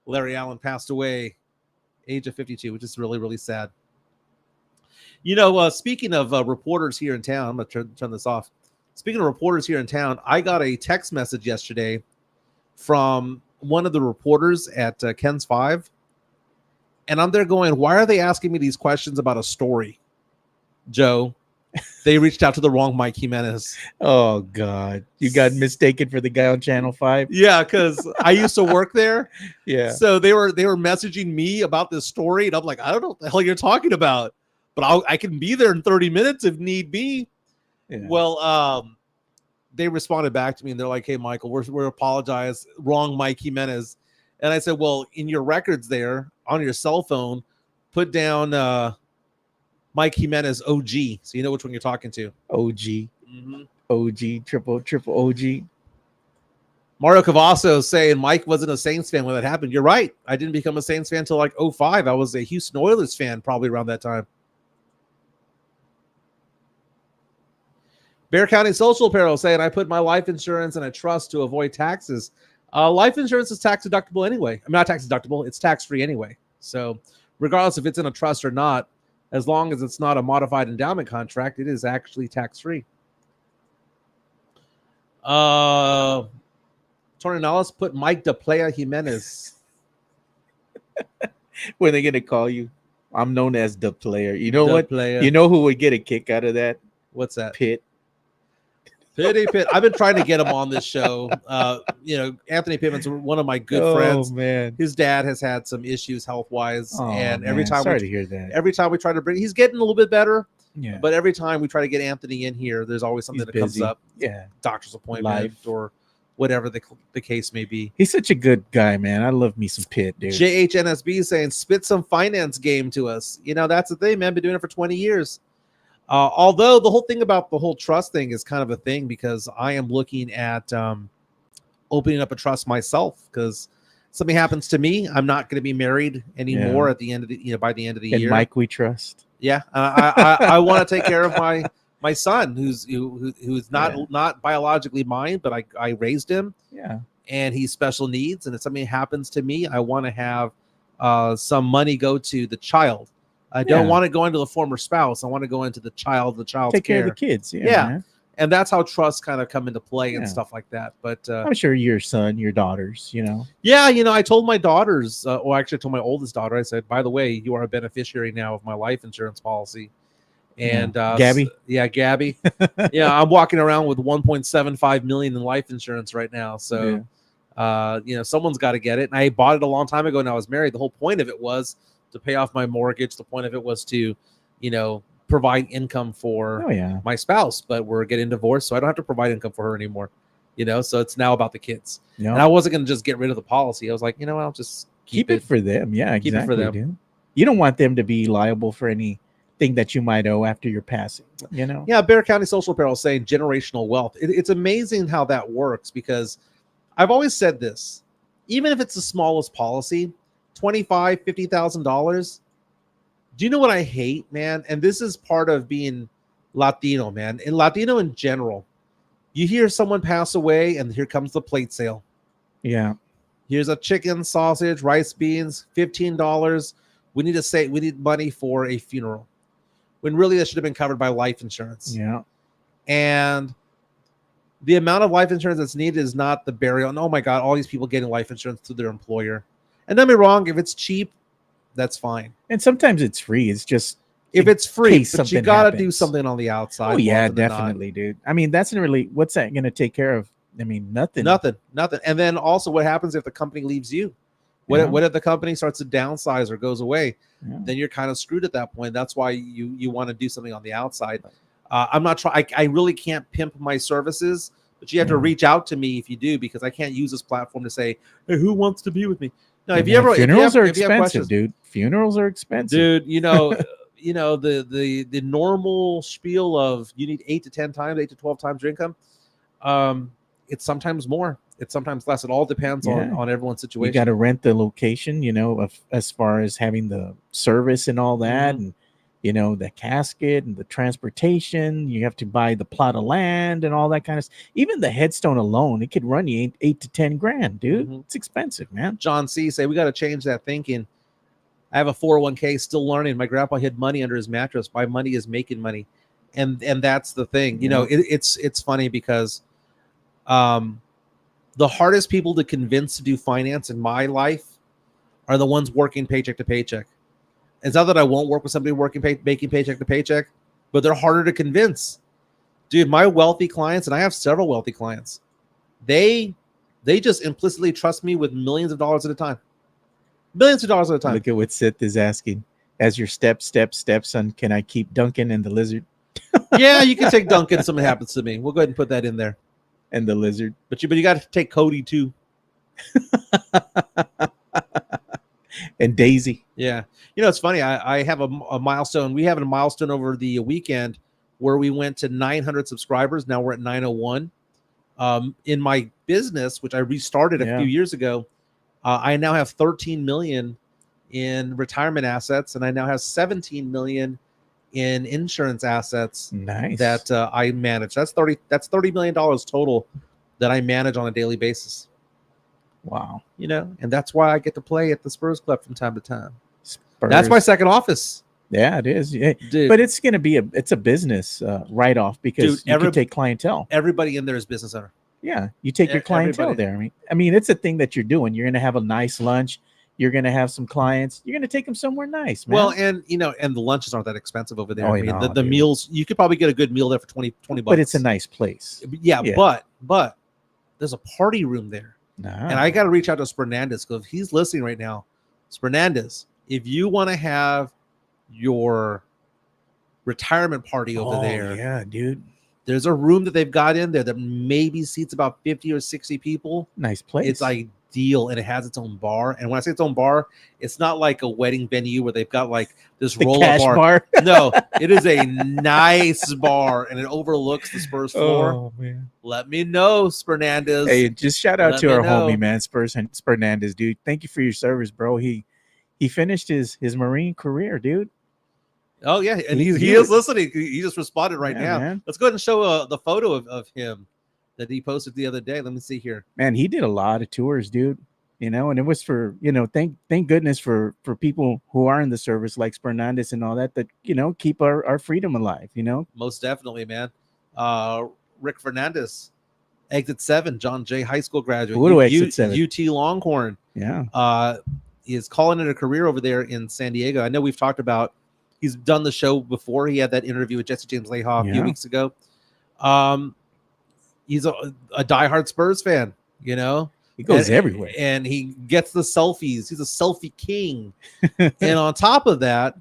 [SPEAKER 1] Larry Allen passed away, age of 52, which is really, really sad. Speaking of reporters here in town, I'm going to turn this off. Speaking of reporters here in town, I got a text message yesterday from one of the reporters at Ken's 5. And I'm there going, why are they asking me these questions about a story? Joe, they reached out to the wrong Mike Jimenez.
[SPEAKER 2] Oh, God. You got mistaken for the guy on Channel 5?
[SPEAKER 1] Yeah, because I used to work there.
[SPEAKER 2] Yeah.
[SPEAKER 1] So they were messaging me about this story. And I'm like, I don't know what the hell you're talking about. But I can be there in 30 minutes if need be. Yeah. Well, they responded back to me and they're like, hey, Michael, we're apologize. Wrong Mike Jimenez. And I said, well, in your records there on your cell phone, put down Mike Jimenez OG. So you know which one you're talking to.
[SPEAKER 2] OG. Mm-hmm. OG, triple OG.
[SPEAKER 1] Mario Cavasso saying Mike wasn't a Saints fan when that happened. You're right. I didn't become a Saints fan until like 2005. I was a Houston Oilers fan probably around that time. Bear County Social Apparel saying, I put my life insurance in a trust to avoid taxes. Life insurance is tax deductible anyway. I mean, not tax deductible. It's tax-free anyway. So regardless if it's in a trust or not, as long as it's not a modified endowment contract, it is actually tax-free. Tornales put Mike De Playa Jimenez.
[SPEAKER 2] When are they going to call you? I'm known as the player. You know what?
[SPEAKER 1] Player.
[SPEAKER 2] You know who would get a kick out of that?
[SPEAKER 1] What's that?
[SPEAKER 2] Pitt.
[SPEAKER 1] Pitt. I've been trying to get him on this show. Anthony Pittman's one of my good friends.
[SPEAKER 2] Oh man,
[SPEAKER 1] his dad has had some issues health-wise, and every time
[SPEAKER 2] sorry to hear that.
[SPEAKER 1] Every time we try to bring, he's getting a little bit better.
[SPEAKER 2] Yeah.
[SPEAKER 1] But every time we try to get Anthony in here, there's always something that comes up.
[SPEAKER 2] Yeah.
[SPEAKER 1] Doctor's appointment or whatever the case may be.
[SPEAKER 2] He's such a good guy, man. I love me some Pitt, dude.
[SPEAKER 1] JHNSB saying, spit some finance game to us. That's the thing, man. Been doing it for 20 years. Although the whole thing about the whole trust thing is kind of a thing, because I am looking at opening up a trust myself, because something happens to me, I'm not going to be married anymore at the end of the, by the end of the year.
[SPEAKER 2] Mike, we trust.
[SPEAKER 1] Yeah. I want to take care of my son, who's not biologically mine, but I raised him.
[SPEAKER 2] Yeah.
[SPEAKER 1] And he's special needs. And if something happens to me, I want to have some money go to the child. I don't want it going to the former spouse. I want to go into the child's
[SPEAKER 2] take care of the kids. Yeah.
[SPEAKER 1] Man. And that's how trusts kind of come into play and stuff like that. But
[SPEAKER 2] I'm sure your son, your daughters,
[SPEAKER 1] Yeah, I told my daughters, or actually I told my oldest daughter, I said, by the way, you are a beneficiary now of my life insurance policy. And
[SPEAKER 2] Gabby?
[SPEAKER 1] Gabby. Yeah, I'm walking around with $1.75 million in life insurance right now. So, someone's got to get it. And I bought it a long time ago when I was married. The whole point of it was to pay off my mortgage. The point of it was to, provide income for my spouse. But we're getting divorced, so I don't have to provide income for her anymore. So it's now about the kids.
[SPEAKER 2] Yep.
[SPEAKER 1] And I wasn't going to just get rid of the policy. I was like, I'll just
[SPEAKER 2] keep it for them. Yeah, exactly. Keep it for them. Dude. You don't want them to be liable for anything that you might owe after your passing.
[SPEAKER 1] Yeah, Bear County Social Apparel is saying generational wealth. It's amazing how that works, because I've always said this: even if it's the smallest policy, $25,000, $50,000. Do you know what I hate, man? And this is part of being Latino, man. And Latino in general, you hear someone pass away, and here comes the plate sale.
[SPEAKER 2] Yeah.
[SPEAKER 1] Here's a chicken, sausage, rice, beans, $15. We need money for a funeral, when really that should have been covered by life insurance.
[SPEAKER 2] Yeah.
[SPEAKER 1] And the amount of life insurance that's needed is not the burial. And oh my God, all these people getting life insurance through their employer. And don't be wrong, if it's cheap, that's fine.
[SPEAKER 2] And sometimes it's free. It's just
[SPEAKER 1] if it's free, but you got to do something on the outside.
[SPEAKER 2] Oh yeah, definitely, dude. I mean, that's really, what's that going to take care of? I mean, nothing.
[SPEAKER 1] And then also, what happens if the company leaves you? What if the company starts to downsize or goes away? Yeah. Then you're kind of screwed at that point. That's why you want to do something on the outside. I'm not trying. I really can't pimp my services, but you have to reach out to me if you do, because I can't use this platform to say, hey, who wants to be with me? No,
[SPEAKER 2] funerals are expensive, dude. Funerals are expensive,
[SPEAKER 1] dude. The normal spiel of you need 8 to 12 times your income. It's sometimes more. It's sometimes less. It all depends on everyone's situation.
[SPEAKER 2] You got to rent the location, as far as having the service and all that, and the casket and the transportation. You have to buy the plot of land and all that kind of stuff. Even the headstone alone, it could run you $8 to $10,000, dude. It's expensive, man.
[SPEAKER 1] John C. say we got to change that thinking. I have a 401k, still learning. My grandpa hid money under his mattress. My money is making money, and that's the thing. It's funny because the hardest people to convince to do finance in my life are the ones working paycheck to paycheck. It's not that I won't work with somebody making paycheck to paycheck, but they're harder to convince. Dude, my wealthy clients, and I have several wealthy clients, they just implicitly trust me with millions of dollars at a time. Millions of dollars at a time.
[SPEAKER 2] Look at what Sith is asking. As your stepson, can I keep Duncan and the lizard?
[SPEAKER 1] Yeah, you can take Duncan if something happens to me. We'll go ahead and put that in there.
[SPEAKER 2] And the lizard.
[SPEAKER 1] But you got to take Cody too.
[SPEAKER 2] And Daisy.
[SPEAKER 1] Yeah. It's funny. I have a milestone. We have a milestone over the weekend where we went to 900 subscribers. Now we're at 901. In my business, which I restarted a few years ago, I now have 13 million in retirement assets, and I now have 17 million in insurance assets.
[SPEAKER 2] Nice.
[SPEAKER 1] That I manage. That's $30 million total that I manage on a daily basis.
[SPEAKER 2] Wow.
[SPEAKER 1] And that's why I get to play at the Spurs Club from time to time.
[SPEAKER 2] Spurs.
[SPEAKER 1] That's my second office.
[SPEAKER 2] Yeah, it is. Dude, but it's going to be a business write-off, because you can take clientele.
[SPEAKER 1] Everybody in there is business owner.
[SPEAKER 2] Yeah, you take your clientele there. I mean, it's a thing that you're doing. You're going to have a nice lunch. You're going to have some clients. You're going to take them somewhere nice, man.
[SPEAKER 1] Well, and and the lunches aren't that expensive over there. The meals, you could probably get a good meal there for $20 bucks.
[SPEAKER 2] But it's a nice place.
[SPEAKER 1] Yeah. But there's a party room there.
[SPEAKER 2] Nah.
[SPEAKER 1] And I got to reach out to Spernandez, because if he's listening right now, Spernandez, if you want to have your retirement party over there,
[SPEAKER 2] yeah, dude,
[SPEAKER 1] There's a room that they've got in there that maybe seats about 50 or 60 people.
[SPEAKER 2] Nice place.
[SPEAKER 1] It's ideal, and it has its own bar. And when I say its own bar, it's not like a wedding venue where they've got like this roll-up bar. No, it is a nice bar, and it overlooks the Spurs floor.
[SPEAKER 2] Oh man!
[SPEAKER 1] Let me know, Spernandez.
[SPEAKER 2] Hey, just shout out to our homie, man, Spernandez, dude. Thank you for your service, bro. He finished his Marine career, dude.
[SPEAKER 1] Oh yeah, and he is listening. He just responded right now.
[SPEAKER 2] Man. Let's
[SPEAKER 1] go ahead and show the photo of him that he posted the other day. Let me see here.
[SPEAKER 2] Man, he did a lot of tours, dude. And it was for, thank goodness for people who are in the service like Fernandez and all that keep our freedom alive,
[SPEAKER 1] Most definitely, man. Rick Fernandez, exit 7, John Jay High School graduate.
[SPEAKER 2] Exit 7.
[SPEAKER 1] UT Longhorn.
[SPEAKER 2] Yeah.
[SPEAKER 1] Is calling it a career over there in San Diego. I know we've talked about, he's done the show before. He had that interview with Jesse James Layhoff a few weeks ago. He's a diehard Spurs fan,
[SPEAKER 2] He goes everywhere.
[SPEAKER 1] And he gets the selfies. He's a selfie king. And on top of that,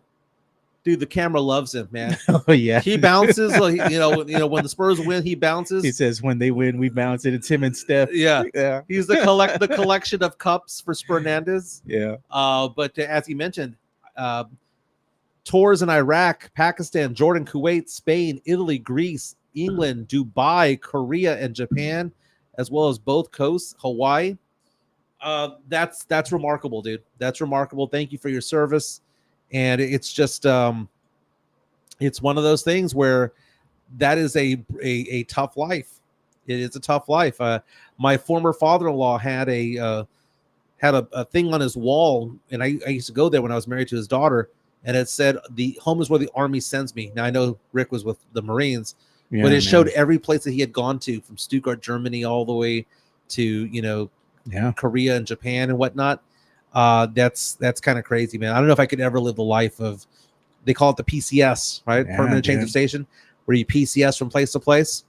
[SPEAKER 1] dude, the camera loves him, man.
[SPEAKER 2] Oh, yeah.
[SPEAKER 1] He bounces. When the Spurs win, he bounces.
[SPEAKER 2] He says, when they win, we bounce it. It's him and Steph.
[SPEAKER 1] Yeah. He's the collection of cups for Spernandez.
[SPEAKER 2] Yeah.
[SPEAKER 1] But as he mentioned, tours in Iraq, Pakistan, Jordan, Kuwait, Spain, Italy, Greece, England, Dubai, Korea, and Japan, as well as both coasts, Hawaii. That's remarkable, dude. That's remarkable. Thank you for your service. And it's just it's one of those things where that is a tough life. It is a tough life. My former father-in-law had a thing on his wall, and I used to go there when I was married to his daughter, and it said, "The home is where the Army sends me." Now I know Rick was with the Marines. Yeah, but it showed every place that he had gone to, from Stuttgart, Germany, all the way to Korea and Japan and whatnot. That's kind of crazy, man. I don't know if I could ever live the life of, they call it the PCS, right? Permanent change of station, where you PCS from place to place.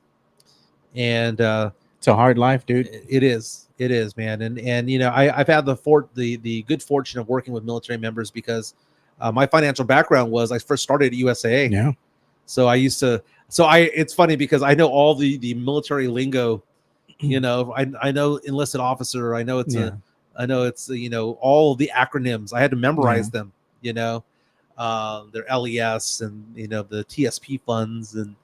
[SPEAKER 1] And
[SPEAKER 2] it's a hard life, dude.
[SPEAKER 1] It is, man. And I've had the good fortune of working with military members because my financial background was, I first started at USAA.
[SPEAKER 2] Yeah.
[SPEAKER 1] So I used to. It's funny because I know all the military lingo, I know enlisted officer. I know it's all the acronyms. I had to memorize them, their LES and, the TSP funds and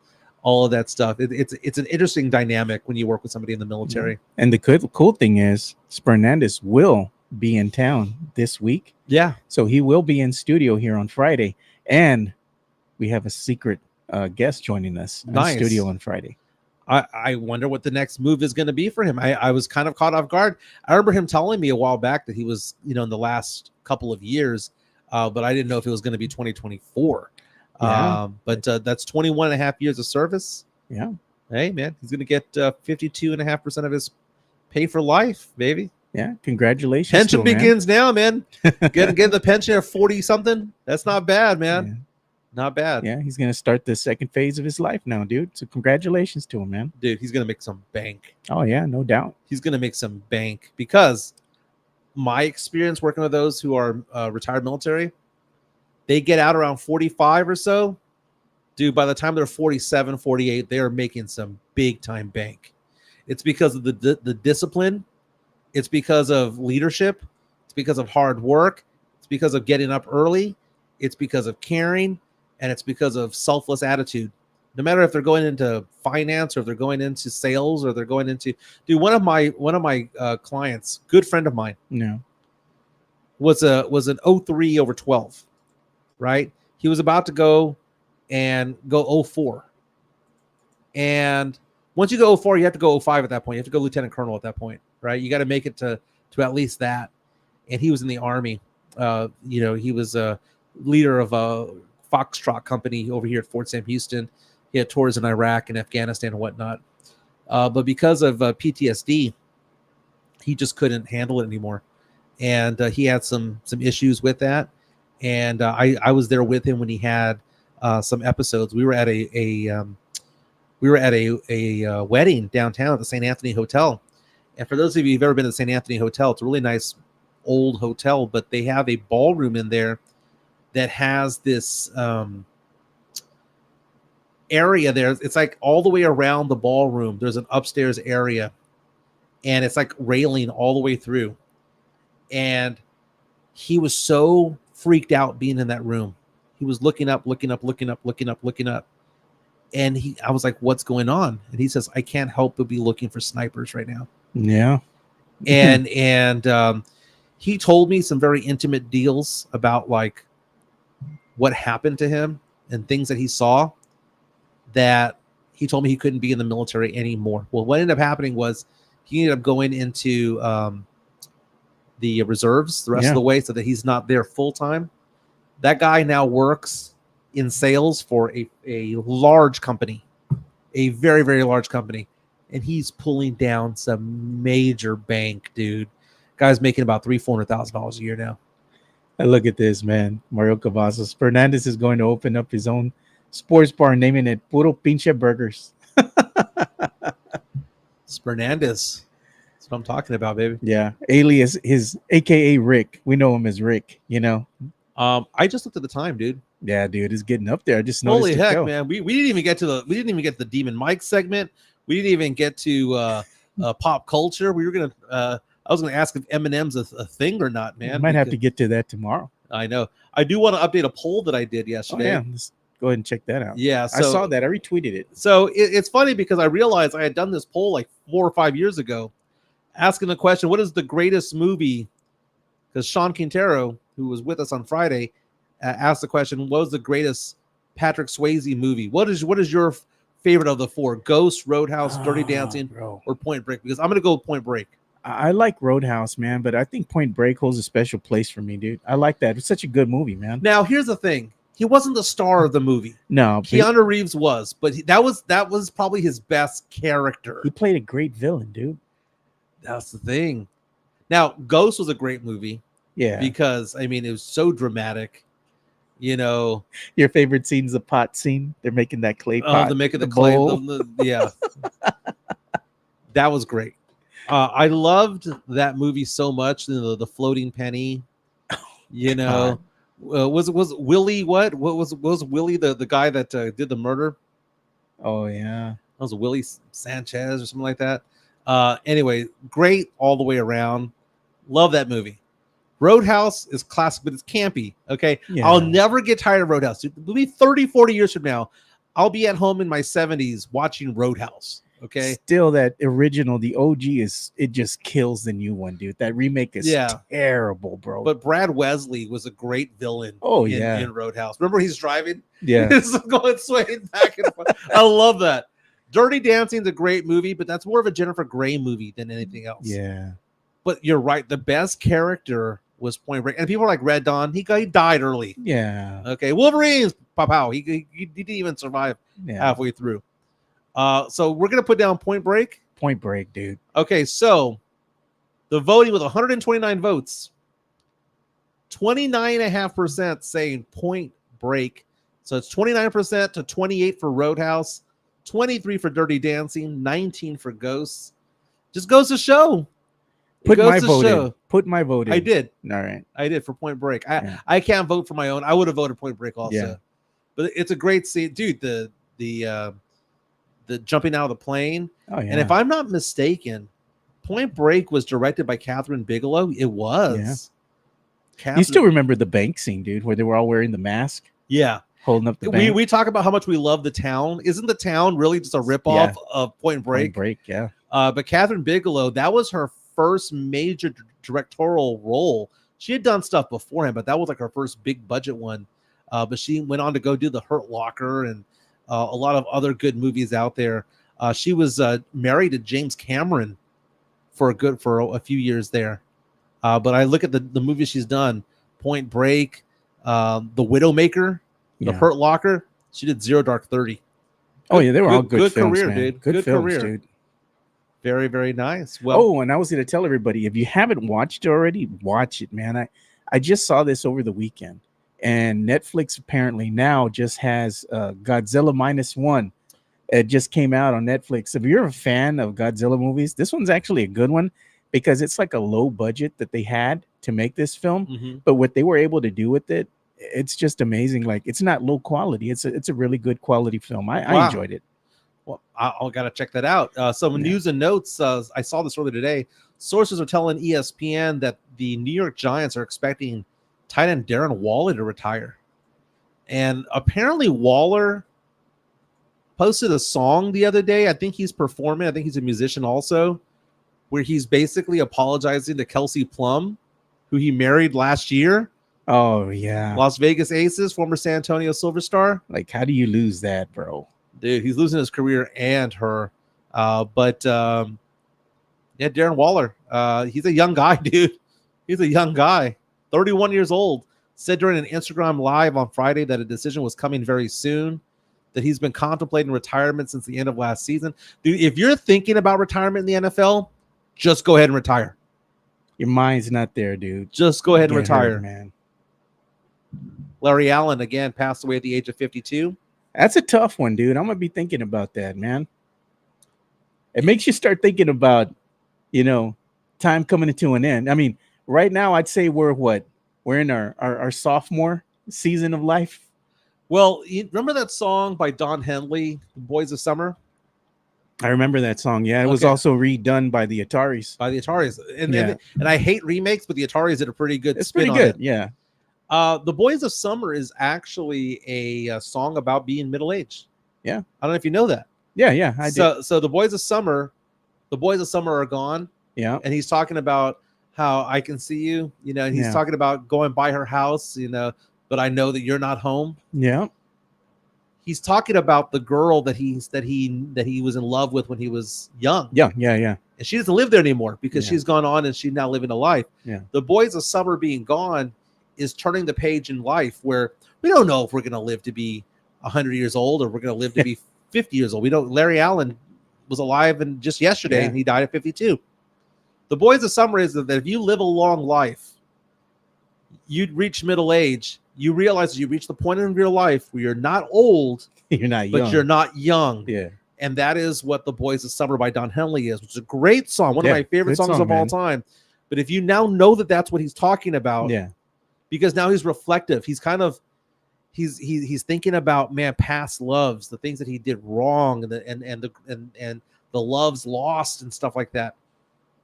[SPEAKER 1] all of that stuff. It's an interesting dynamic when you work with somebody in the military.
[SPEAKER 2] Yeah. And the cool thing is Fernandez will be in town this week.
[SPEAKER 1] Yeah.
[SPEAKER 2] So he will be in studio here on Friday. And we have a secret guest joining us in studio on Friday.
[SPEAKER 1] I wonder what the next move is going to be for him. I was kind of caught off guard. I remember him telling me a while back that he was, in the last couple of years, but I didn't know if it was going to be 2024.
[SPEAKER 2] Yeah.
[SPEAKER 1] But that's 21 and a half years of service.
[SPEAKER 2] Yeah.
[SPEAKER 1] Hey, man, he's going to get 52.5% of his pay for life, baby.
[SPEAKER 2] Yeah. Congratulations.
[SPEAKER 1] Pension begins now, man. Getting the pension at 40 something. That's not bad, man.
[SPEAKER 2] Yeah.
[SPEAKER 1] Not bad.
[SPEAKER 2] Yeah, he's going to start the second phase of his life now, dude. So congratulations to him, man.
[SPEAKER 1] Dude, he's going to make some bank.
[SPEAKER 2] Oh, yeah, no doubt.
[SPEAKER 1] He's going to make some bank because my experience working with those who are retired military, they get out around 45 or so. Dude, by the time they're 47, 48, they are making some big time bank. It's because of the discipline. It's because of leadership. It's because of hard work. It's because of getting up early. It's because of caring. And it's because of selfless attitude. No matter if they're going into finance or if they're going into sales or they're going into, dude, one of my clients, good friend of mine, was an 03 over 12, right? He was about to go 04. And once you go 04, you have to go 05 at that point. You have to go lieutenant colonel at that point, right? You got to make it to at least that. And he was in the Army. He was a leader of a Foxtrot company over here at Fort Sam Houston. He had tours in Iraq and Afghanistan and whatnot. But because of PTSD, he just couldn't handle it anymore. And he had some issues with that. And I was there with him when he had some episodes. We were at a wedding downtown at the St. Anthony Hotel. And for those of you who've ever been to the St. Anthony Hotel, it's a really nice old hotel, but they have a ballroom in there that has this area there. It's like all the way around the ballroom. There's an upstairs area, and it's like railing all the way through. And he was so freaked out being in that room. He was looking up. And I was like, what's going on? And he says, I can't help but be looking for snipers right now.
[SPEAKER 2] Yeah.
[SPEAKER 1] And he told me some very intimate deals about like what happened to him and things that he saw, that he told me he couldn't be in the military anymore. Well, what ended up happening was he ended up going into the reserves the rest of the way, so that he's not there full time. That guy now works in sales for a large company, a very, very large company. And he's pulling down some major bank, dude. Guy's making about $300,000-$400,000 a year now.
[SPEAKER 2] And look at this, man. Mario Cavazos. Fernandez is going to open up his own sports bar, naming it Puro Pinche Burgers.
[SPEAKER 1] It's Fernandez. That's what I'm talking about, baby.
[SPEAKER 2] Yeah. Alias, his AKA Rick. We know him as Rick, you know.
[SPEAKER 1] I just looked at the time, dude.
[SPEAKER 2] Yeah, dude, it's getting up there. I just noticed.
[SPEAKER 1] Holy heck, man. We didn't even get to the Demon Mike segment. We didn't even get to pop culture. We were gonna I was gonna ask if Eminem's a thing or not, man.
[SPEAKER 2] Might have to get to that tomorrow.
[SPEAKER 1] I know. I do want to update a poll that I did yesterday.
[SPEAKER 2] Oh, yeah. Let's go ahead and check that out.
[SPEAKER 1] Yeah,
[SPEAKER 2] I saw that. I retweeted it.
[SPEAKER 1] So it's funny because I realized I had done this poll like 4 or 5 years ago, asking the question, what is the greatest movie? Because Sean Quintero, who was with us on Friday, asked the question, what was the greatest Patrick Swayze movie? What is your favorite of the 4? Ghost, Roadhouse, Dirty Dancing, or Point Break? Because I'm going to go Point Break.
[SPEAKER 2] I like Roadhouse, man, but I think Point Break holds a special place for me, dude. I like that. It's such a good movie, man.
[SPEAKER 1] Now, here's the thing. He wasn't the star of the movie.
[SPEAKER 2] No.
[SPEAKER 1] Keanu Reeves was, but that was probably his best character.
[SPEAKER 2] He played a great villain, dude.
[SPEAKER 1] That's the thing. Now, Ghost was a great movie.
[SPEAKER 2] Yeah.
[SPEAKER 1] Because, I mean, it was so dramatic. You know.
[SPEAKER 2] Your favorite scene's the pot scene? They're making that clay pot.
[SPEAKER 1] Oh, they're making the clay. Yeah. That was great. I loved that movie so much. The floating penny. You know. Was Willie what was Willie the guy that did the murder?
[SPEAKER 2] Oh yeah,
[SPEAKER 1] that was Willie Sanchez or something like that. Anyway, great all the way around. Love that movie. Roadhouse is classic, but it's campy. Okay, yeah. I'll never get tired of Roadhouse. It'll be 30-40 years from now, I'll be at home in my 70s watching Roadhouse. Okay,
[SPEAKER 2] still that original, the OG it just kills the new one, dude. That remake is terrible, bro.
[SPEAKER 1] But Brad Wesley was a great villain. In Roadhouse. Remember he's driving?
[SPEAKER 2] Yeah,
[SPEAKER 1] he's going swaying back and forth. I love that. Dirty Dancing's a great movie, but that's more of a Jennifer Grey movie than anything else.
[SPEAKER 2] Yeah,
[SPEAKER 1] but you're right. The best character was Point Break, and people are like Red Dawn. He died early.
[SPEAKER 2] Yeah. Okay.
[SPEAKER 1] Wolverines. Pow. He didn't even survive halfway through. So we're going to put down Point Break.
[SPEAKER 2] Point Break, dude.
[SPEAKER 1] Okay, so the voting with 129 votes, 29.5% saying Point Break. So it's 29% to 28 for Roadhouse, 23 for Dirty Dancing, 19 for Ghosts. Just goes to show.
[SPEAKER 2] Put my vote in. Put my vote in.
[SPEAKER 1] I did.
[SPEAKER 2] All right.
[SPEAKER 1] I did for Point Break. I can't vote for my own. I would have voted Point Break also. Yeah. But it's a great scene. Dude, the jumping out of the plane.
[SPEAKER 2] Oh, yeah.
[SPEAKER 1] And if I'm not mistaken, Point Break was directed by Catherine Bigelow. It was.
[SPEAKER 2] Yeah. You still remember the bank scene, dude, where they were all wearing the mask?
[SPEAKER 1] Yeah.
[SPEAKER 2] Holding up the bank.
[SPEAKER 1] We talk about how much we love the town. Isn't the town really just a ripoff of Point Break?
[SPEAKER 2] Point Break, yeah.
[SPEAKER 1] But Catherine Bigelow, that was her first major directorial role. She had done stuff beforehand, but that was like her first big budget one. But she went on to go do The Hurt Locker and a lot of other good movies out there. She was married to James Cameron for a few years there. But I look at the movies she's done: Point Break, The Widowmaker, The Hurt Locker. She did Zero Dark 30.
[SPEAKER 2] Oh yeah, they were all good films,
[SPEAKER 1] career,
[SPEAKER 2] man.
[SPEAKER 1] dude.
[SPEAKER 2] Good films,
[SPEAKER 1] career.
[SPEAKER 2] dude.
[SPEAKER 1] Very, very nice. Well,
[SPEAKER 2] and I was going to tell everybody, if you haven't watched it already, watch it, man. I just saw this over the weekend. And Netflix apparently now just has Godzilla -1. It just came out on Netflix. If you're a fan of Godzilla movies, this one's actually a good one because it's like a low budget that they had to make this film.
[SPEAKER 1] Mm-hmm.
[SPEAKER 2] But what they were able to do with it it's just amazing. Like, it's not low quality. It's a really good quality film. I
[SPEAKER 1] Wow.
[SPEAKER 2] enjoyed it.
[SPEAKER 1] Well, I got to check that out. Some news and notes. I saw this earlier today. Sources are telling ESPN that the New York Giants are expecting tight end Darren Waller to retire. And apparently Waller posted a song the other day. I think he's performing. I think he's a musician also, where he's basically apologizing to Kelsey Plum, who he married last year.
[SPEAKER 2] Oh, yeah.
[SPEAKER 1] Las Vegas Aces, former San Antonio Silver Star.
[SPEAKER 2] Like, how do you lose that, bro?
[SPEAKER 1] Dude, he's losing his career and her. Yeah, Darren Waller, he's a young guy, dude. He's a young guy, 31 years old. Said during an Instagram Live on Friday that a decision was coming very soon, that he's been contemplating retirement since the end of last season. Dude, if you're thinking about retirement in the NFL, just go ahead and retire.
[SPEAKER 2] Your mind's not there, dude.
[SPEAKER 1] Just go ahead and retire.
[SPEAKER 2] Hurt, man.
[SPEAKER 1] Larry Allen, again, passed away at the age of 52.
[SPEAKER 2] That's a tough one, dude. I'm going to be thinking about that, man. It makes you start thinking about, time coming to an end. I mean, right now, I'd say we're in our sophomore season of life.
[SPEAKER 1] Well, you remember that song by Don Henley, The Boys of Summer?
[SPEAKER 2] I remember that song. Yeah, it was also redone by the Ataris.
[SPEAKER 1] And I hate remakes, but the Ataris did a pretty good spin on
[SPEAKER 2] good.
[SPEAKER 1] it.
[SPEAKER 2] Yeah.
[SPEAKER 1] The Boys of Summer is actually a song about being middle-aged.
[SPEAKER 2] Yeah.
[SPEAKER 1] I don't know if you know that.
[SPEAKER 2] Yeah, I did.
[SPEAKER 1] So the Boys of Summer are gone.
[SPEAKER 2] Yeah.
[SPEAKER 1] And he's talking about how I can see you, and he's talking about going by her house, but I know that you're not home.
[SPEAKER 2] Yeah.
[SPEAKER 1] He's talking about the girl that he was in love with when he was young.
[SPEAKER 2] Yeah.
[SPEAKER 1] And she doesn't live there anymore because she's gone on and she's now living a life.
[SPEAKER 2] Yeah.
[SPEAKER 1] The Boys of Summer being gone is turning the page in life where we don't know if we're going to live to be 100 years old or we're going to live to be 50 years old. We don't. Larry Allen was alive and just yesterday and he died at 52. The Boys of Summer is that if you live a long life, you'd reach middle age. You realize that you reach the point in your life where you're not old,
[SPEAKER 2] you're not young.
[SPEAKER 1] but you're not young.
[SPEAKER 2] Yeah.
[SPEAKER 1] And that is what The Boys of Summer by Don Henley is, which is a great song, one of my favorite songs of all time. But if you now know that that's what he's talking about, because now he's reflective. He's kind of he's thinking about past loves, the things that he did wrong, and the loves lost and stuff like that.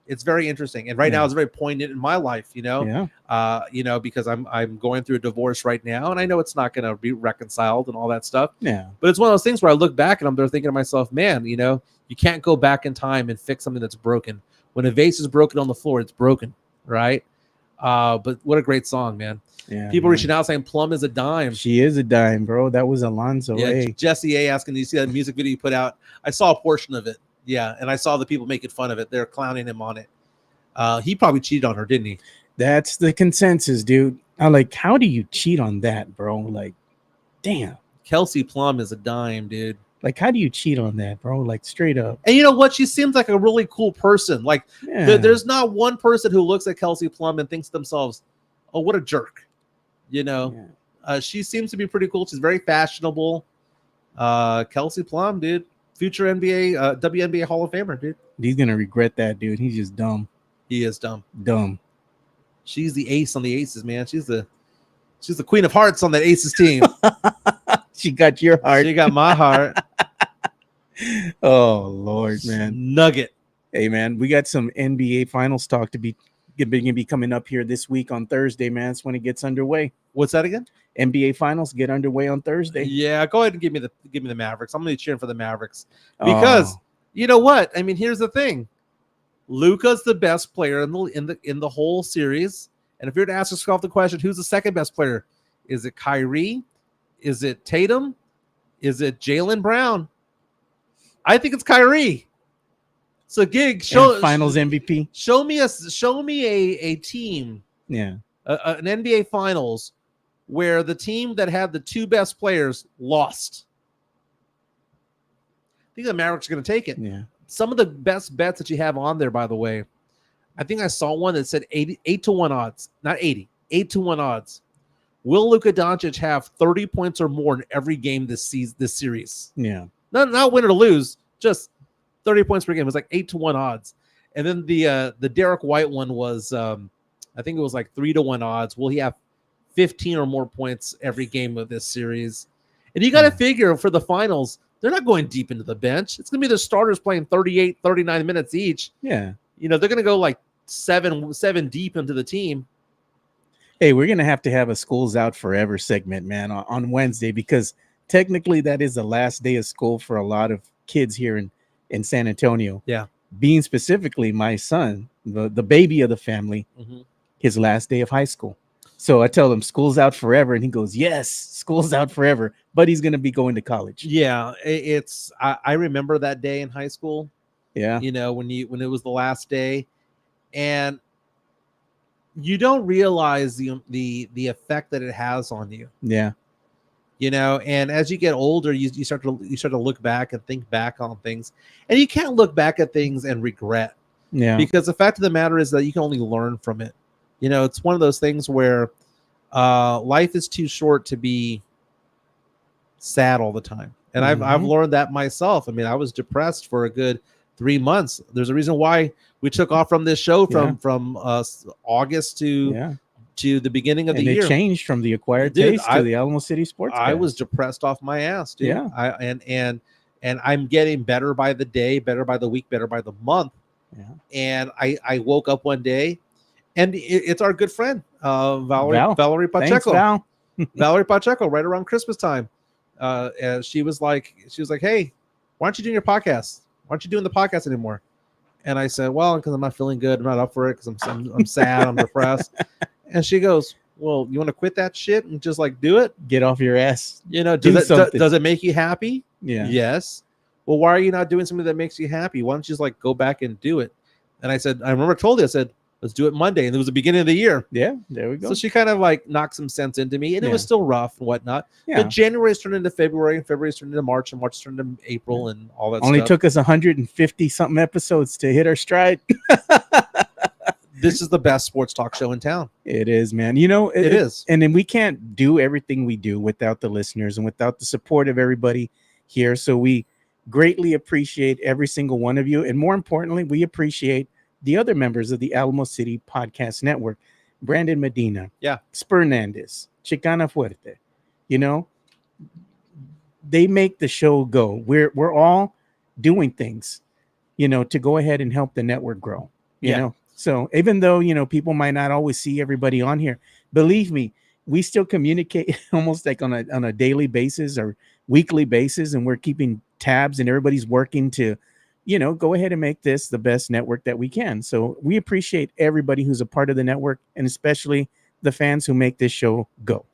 [SPEAKER 1] It's very interesting, and right now it's very poignant in my life, because I'm going through a divorce right now, and I know it's not going to be reconciled and all that stuff.
[SPEAKER 2] Yeah,
[SPEAKER 1] but it's one of those things where I look back and I'm there thinking to myself, man, you can't go back in time and fix something that's broken. When a vase is broken on the floor, it's broken, right? But what a great song, man. Yeah, people reaching out saying Plum is a dime.
[SPEAKER 2] She is a dime, bro. That was Alonzo.
[SPEAKER 1] Yeah, Jesse A asking, do you see that music video you put out? I saw a portion of it. Yeah, and I saw the people making fun of it. They're clowning him on it. He probably cheated on her, didn't he?
[SPEAKER 2] That's the consensus, dude. I'm like, how do you cheat on that, bro? Like, damn.
[SPEAKER 1] Kelsey Plum is a dime, dude.
[SPEAKER 2] Like, how do you cheat on that, bro? Like, straight up.
[SPEAKER 1] And you know what? She seems like a really cool person. Like, there's not one person who looks at Kelsey Plum and thinks to themselves, oh, what a jerk. She seems to be pretty cool. She's very fashionable. Kelsey Plum, dude. Future NBA, WNBA Hall of Famer, dude.
[SPEAKER 2] He's going to regret that, dude. He's just dumb.
[SPEAKER 1] He is dumb.
[SPEAKER 2] Dumb.
[SPEAKER 1] She's the ace on the Aces, man. She's the Queen of Hearts on that Aces team.
[SPEAKER 2] She got your heart.
[SPEAKER 1] She got my heart.
[SPEAKER 2] Oh, Lord, man.
[SPEAKER 1] Nugget.
[SPEAKER 2] Hey, man, we got some NBA Finals talk to be coming up here this week on Thursday, man. That's when it gets underway.
[SPEAKER 1] What's that again?
[SPEAKER 2] NBA Finals get underway on Thursday.
[SPEAKER 1] Yeah, go ahead and give me the Mavericks. I'm going to be cheering for the Mavericks because you know what? I mean, here's the thing: Luka's the best player in the whole series. And if you're to ask yourself the question, who's the second best player? Is it Kyrie? Is it Tatum? Is it Jaylen Brown? I think it's Kyrie. So, Finals MVP. Show me a team.
[SPEAKER 2] Yeah.
[SPEAKER 1] An NBA Finals where the team that had the two best players lost. I think the Mavericks are going to take it.
[SPEAKER 2] Yeah.
[SPEAKER 1] Some of the best bets that you have on there, by the way, I think I saw one that said 8-1 odds, not 80, 8-1 odds. Will Luka Doncic have 30 points or more in every game this series?
[SPEAKER 2] Yeah.
[SPEAKER 1] Not win or lose, just 30 points per game. It was like 8-1 odds. And then the Derek White one was, I think it was like 3-1 odds. Will he have 15 or more points every game of this series. And you got to figure for the finals, they're not going deep into the bench. It's going to be the starters playing 38, 39 minutes each.
[SPEAKER 2] Yeah.
[SPEAKER 1] You know, they're going to go like seven deep into the team.
[SPEAKER 2] Hey, we're going to have a schools out forever segment, man, on Wednesday, because technically that is the last day of school for a lot of kids here in San Antonio.
[SPEAKER 1] Yeah.
[SPEAKER 2] Being specifically my son, the baby of the family, his last day of high school. So I tell him school's out forever, and he goes, yes, school's out forever, but he's going to be going to college.
[SPEAKER 1] Yeah, I remember that day in high school.
[SPEAKER 2] Yeah.
[SPEAKER 1] You know, when it was the last day, and you don't realize the effect that it has on you.
[SPEAKER 2] Yeah.
[SPEAKER 1] You know, and as you get older, you start to look back and think back on things, and you can't look back at things and regret.
[SPEAKER 2] Yeah.
[SPEAKER 1] Because the fact of the matter is that you can only learn from it. You know, it's one of those things where life is too short to be sad all the time. And I've learned that myself. I mean, I was depressed for a good 3 months. There's a reason why we took off from this show from August to the beginning of the year.
[SPEAKER 2] And it changed from the Acquired Taste to the Alamo City Sports Cast.
[SPEAKER 1] I was depressed off my ass, dude.
[SPEAKER 2] Yeah.
[SPEAKER 1] And I'm getting better by the day, better by the week, better by the month. Yeah. And I woke up one day, and it's our good friend, Valerie Pacheco.
[SPEAKER 2] Thanks, Val.
[SPEAKER 1] Valerie Pacheco, right around Christmas time. And she was like, hey, why aren't you doing your podcast? Why aren't you doing the podcast anymore? And I said, well, because I'm not feeling good. I'm not up for it because I'm sad. I'm depressed. And she goes, well, you want to quit that shit and just like do it?
[SPEAKER 2] Get off your ass.
[SPEAKER 1] You know, does it make you happy?
[SPEAKER 2] Yeah.
[SPEAKER 1] Yes. Well, why are you not doing something that makes you happy? Why don't you just like go back and do it? And I said, I remember I told you, I said, let's do it Monday. And it was the beginning of the year.
[SPEAKER 2] Yeah, there we go.
[SPEAKER 1] So she kind of like knocked some sense into me, and it was still rough and whatnot.
[SPEAKER 2] Yeah.
[SPEAKER 1] But January's turned into February, and February's turned into March, and March turned into April, and all that
[SPEAKER 2] Only
[SPEAKER 1] stuff.
[SPEAKER 2] took us 150 something episodes to hit our stride.
[SPEAKER 1] This is the best sports talk show in town.
[SPEAKER 2] It is, man. You know,
[SPEAKER 1] it is.
[SPEAKER 2] And then we can't do everything we do without the listeners and without the support of everybody here. So we greatly appreciate every single one of you. And more importantly, we appreciate the other members of the Alamo City Podcast Network, Brandon Medina, Spernandez, Chicana Fuerte. You know, they make the show go. We're all doing things, you know, to go ahead and help the network grow. You know, so even though, you know, people might not always see everybody on here, believe me, we still communicate almost like on a daily basis or weekly basis, and we're keeping tabs, and everybody's working to, you know, go ahead and make this the best network that we can. So we appreciate everybody who's a part of the network, and especially the fans who make this show go.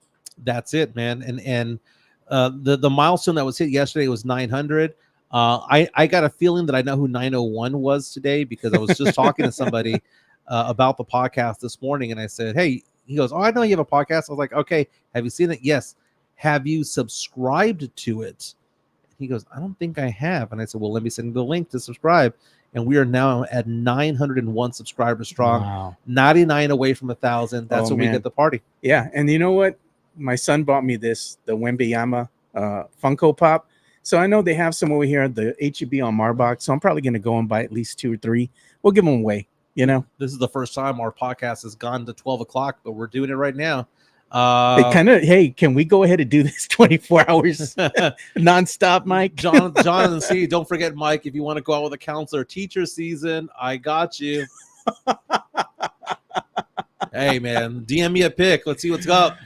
[SPEAKER 1] That's it, man. And the milestone that was hit yesterday was 900. I got a feeling that I know who 901 was today, because I was just talking to somebody about the podcast this morning, and I said, hey, he goes, oh, I know you have a podcast. I was like, okay, have you seen it? Yes. Have you subscribed to it? He goes, I don't think I have. And I said, well, let me send you the link to subscribe. And we are now at 901 subscribers strong.
[SPEAKER 2] Wow.
[SPEAKER 1] 99 away from 1,000. That's when we get the party.
[SPEAKER 2] Yeah. And you know what? My son bought me the Wembanyama Funko Pop. So I know they have some over here at the HEB on Marbach. So I'm probably going to go and buy at least 2 or 3. We'll give them away. You know, this is the first time our podcast has gone to 12 o'clock, but we're doing it right now. Hey, can we go ahead and do this 24 hours nonstop, Mike?
[SPEAKER 1] John and C, don't forget, Mike, if you want to go out with a counselor teacher season, I got you. Hey, man, DM me a pic. Let's see what's up.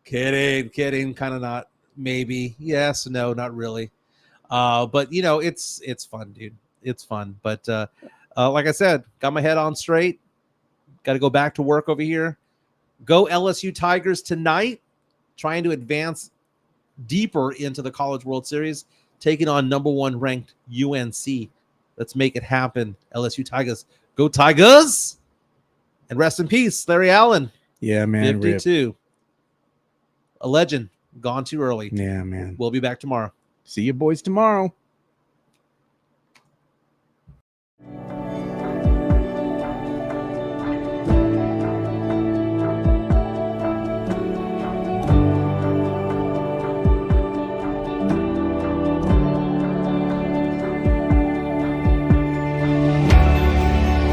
[SPEAKER 1] Kidding. Kind of not. Maybe. Yes. No, not really. But you know, it's fun, dude. It's fun. But like I said, got my head on straight. Got to go back to work over here. Go LSU Tigers tonight, trying to advance deeper into the College World Series, taking on #1 ranked UNC. Let's make it happen. LSU Tigers. Go Tigers! And rest in peace, Larry Allen.
[SPEAKER 2] Yeah, man.
[SPEAKER 1] 52. Rip. A legend. Gone too early.
[SPEAKER 2] Yeah, man.
[SPEAKER 1] We'll be back tomorrow.
[SPEAKER 2] See you boys tomorrow.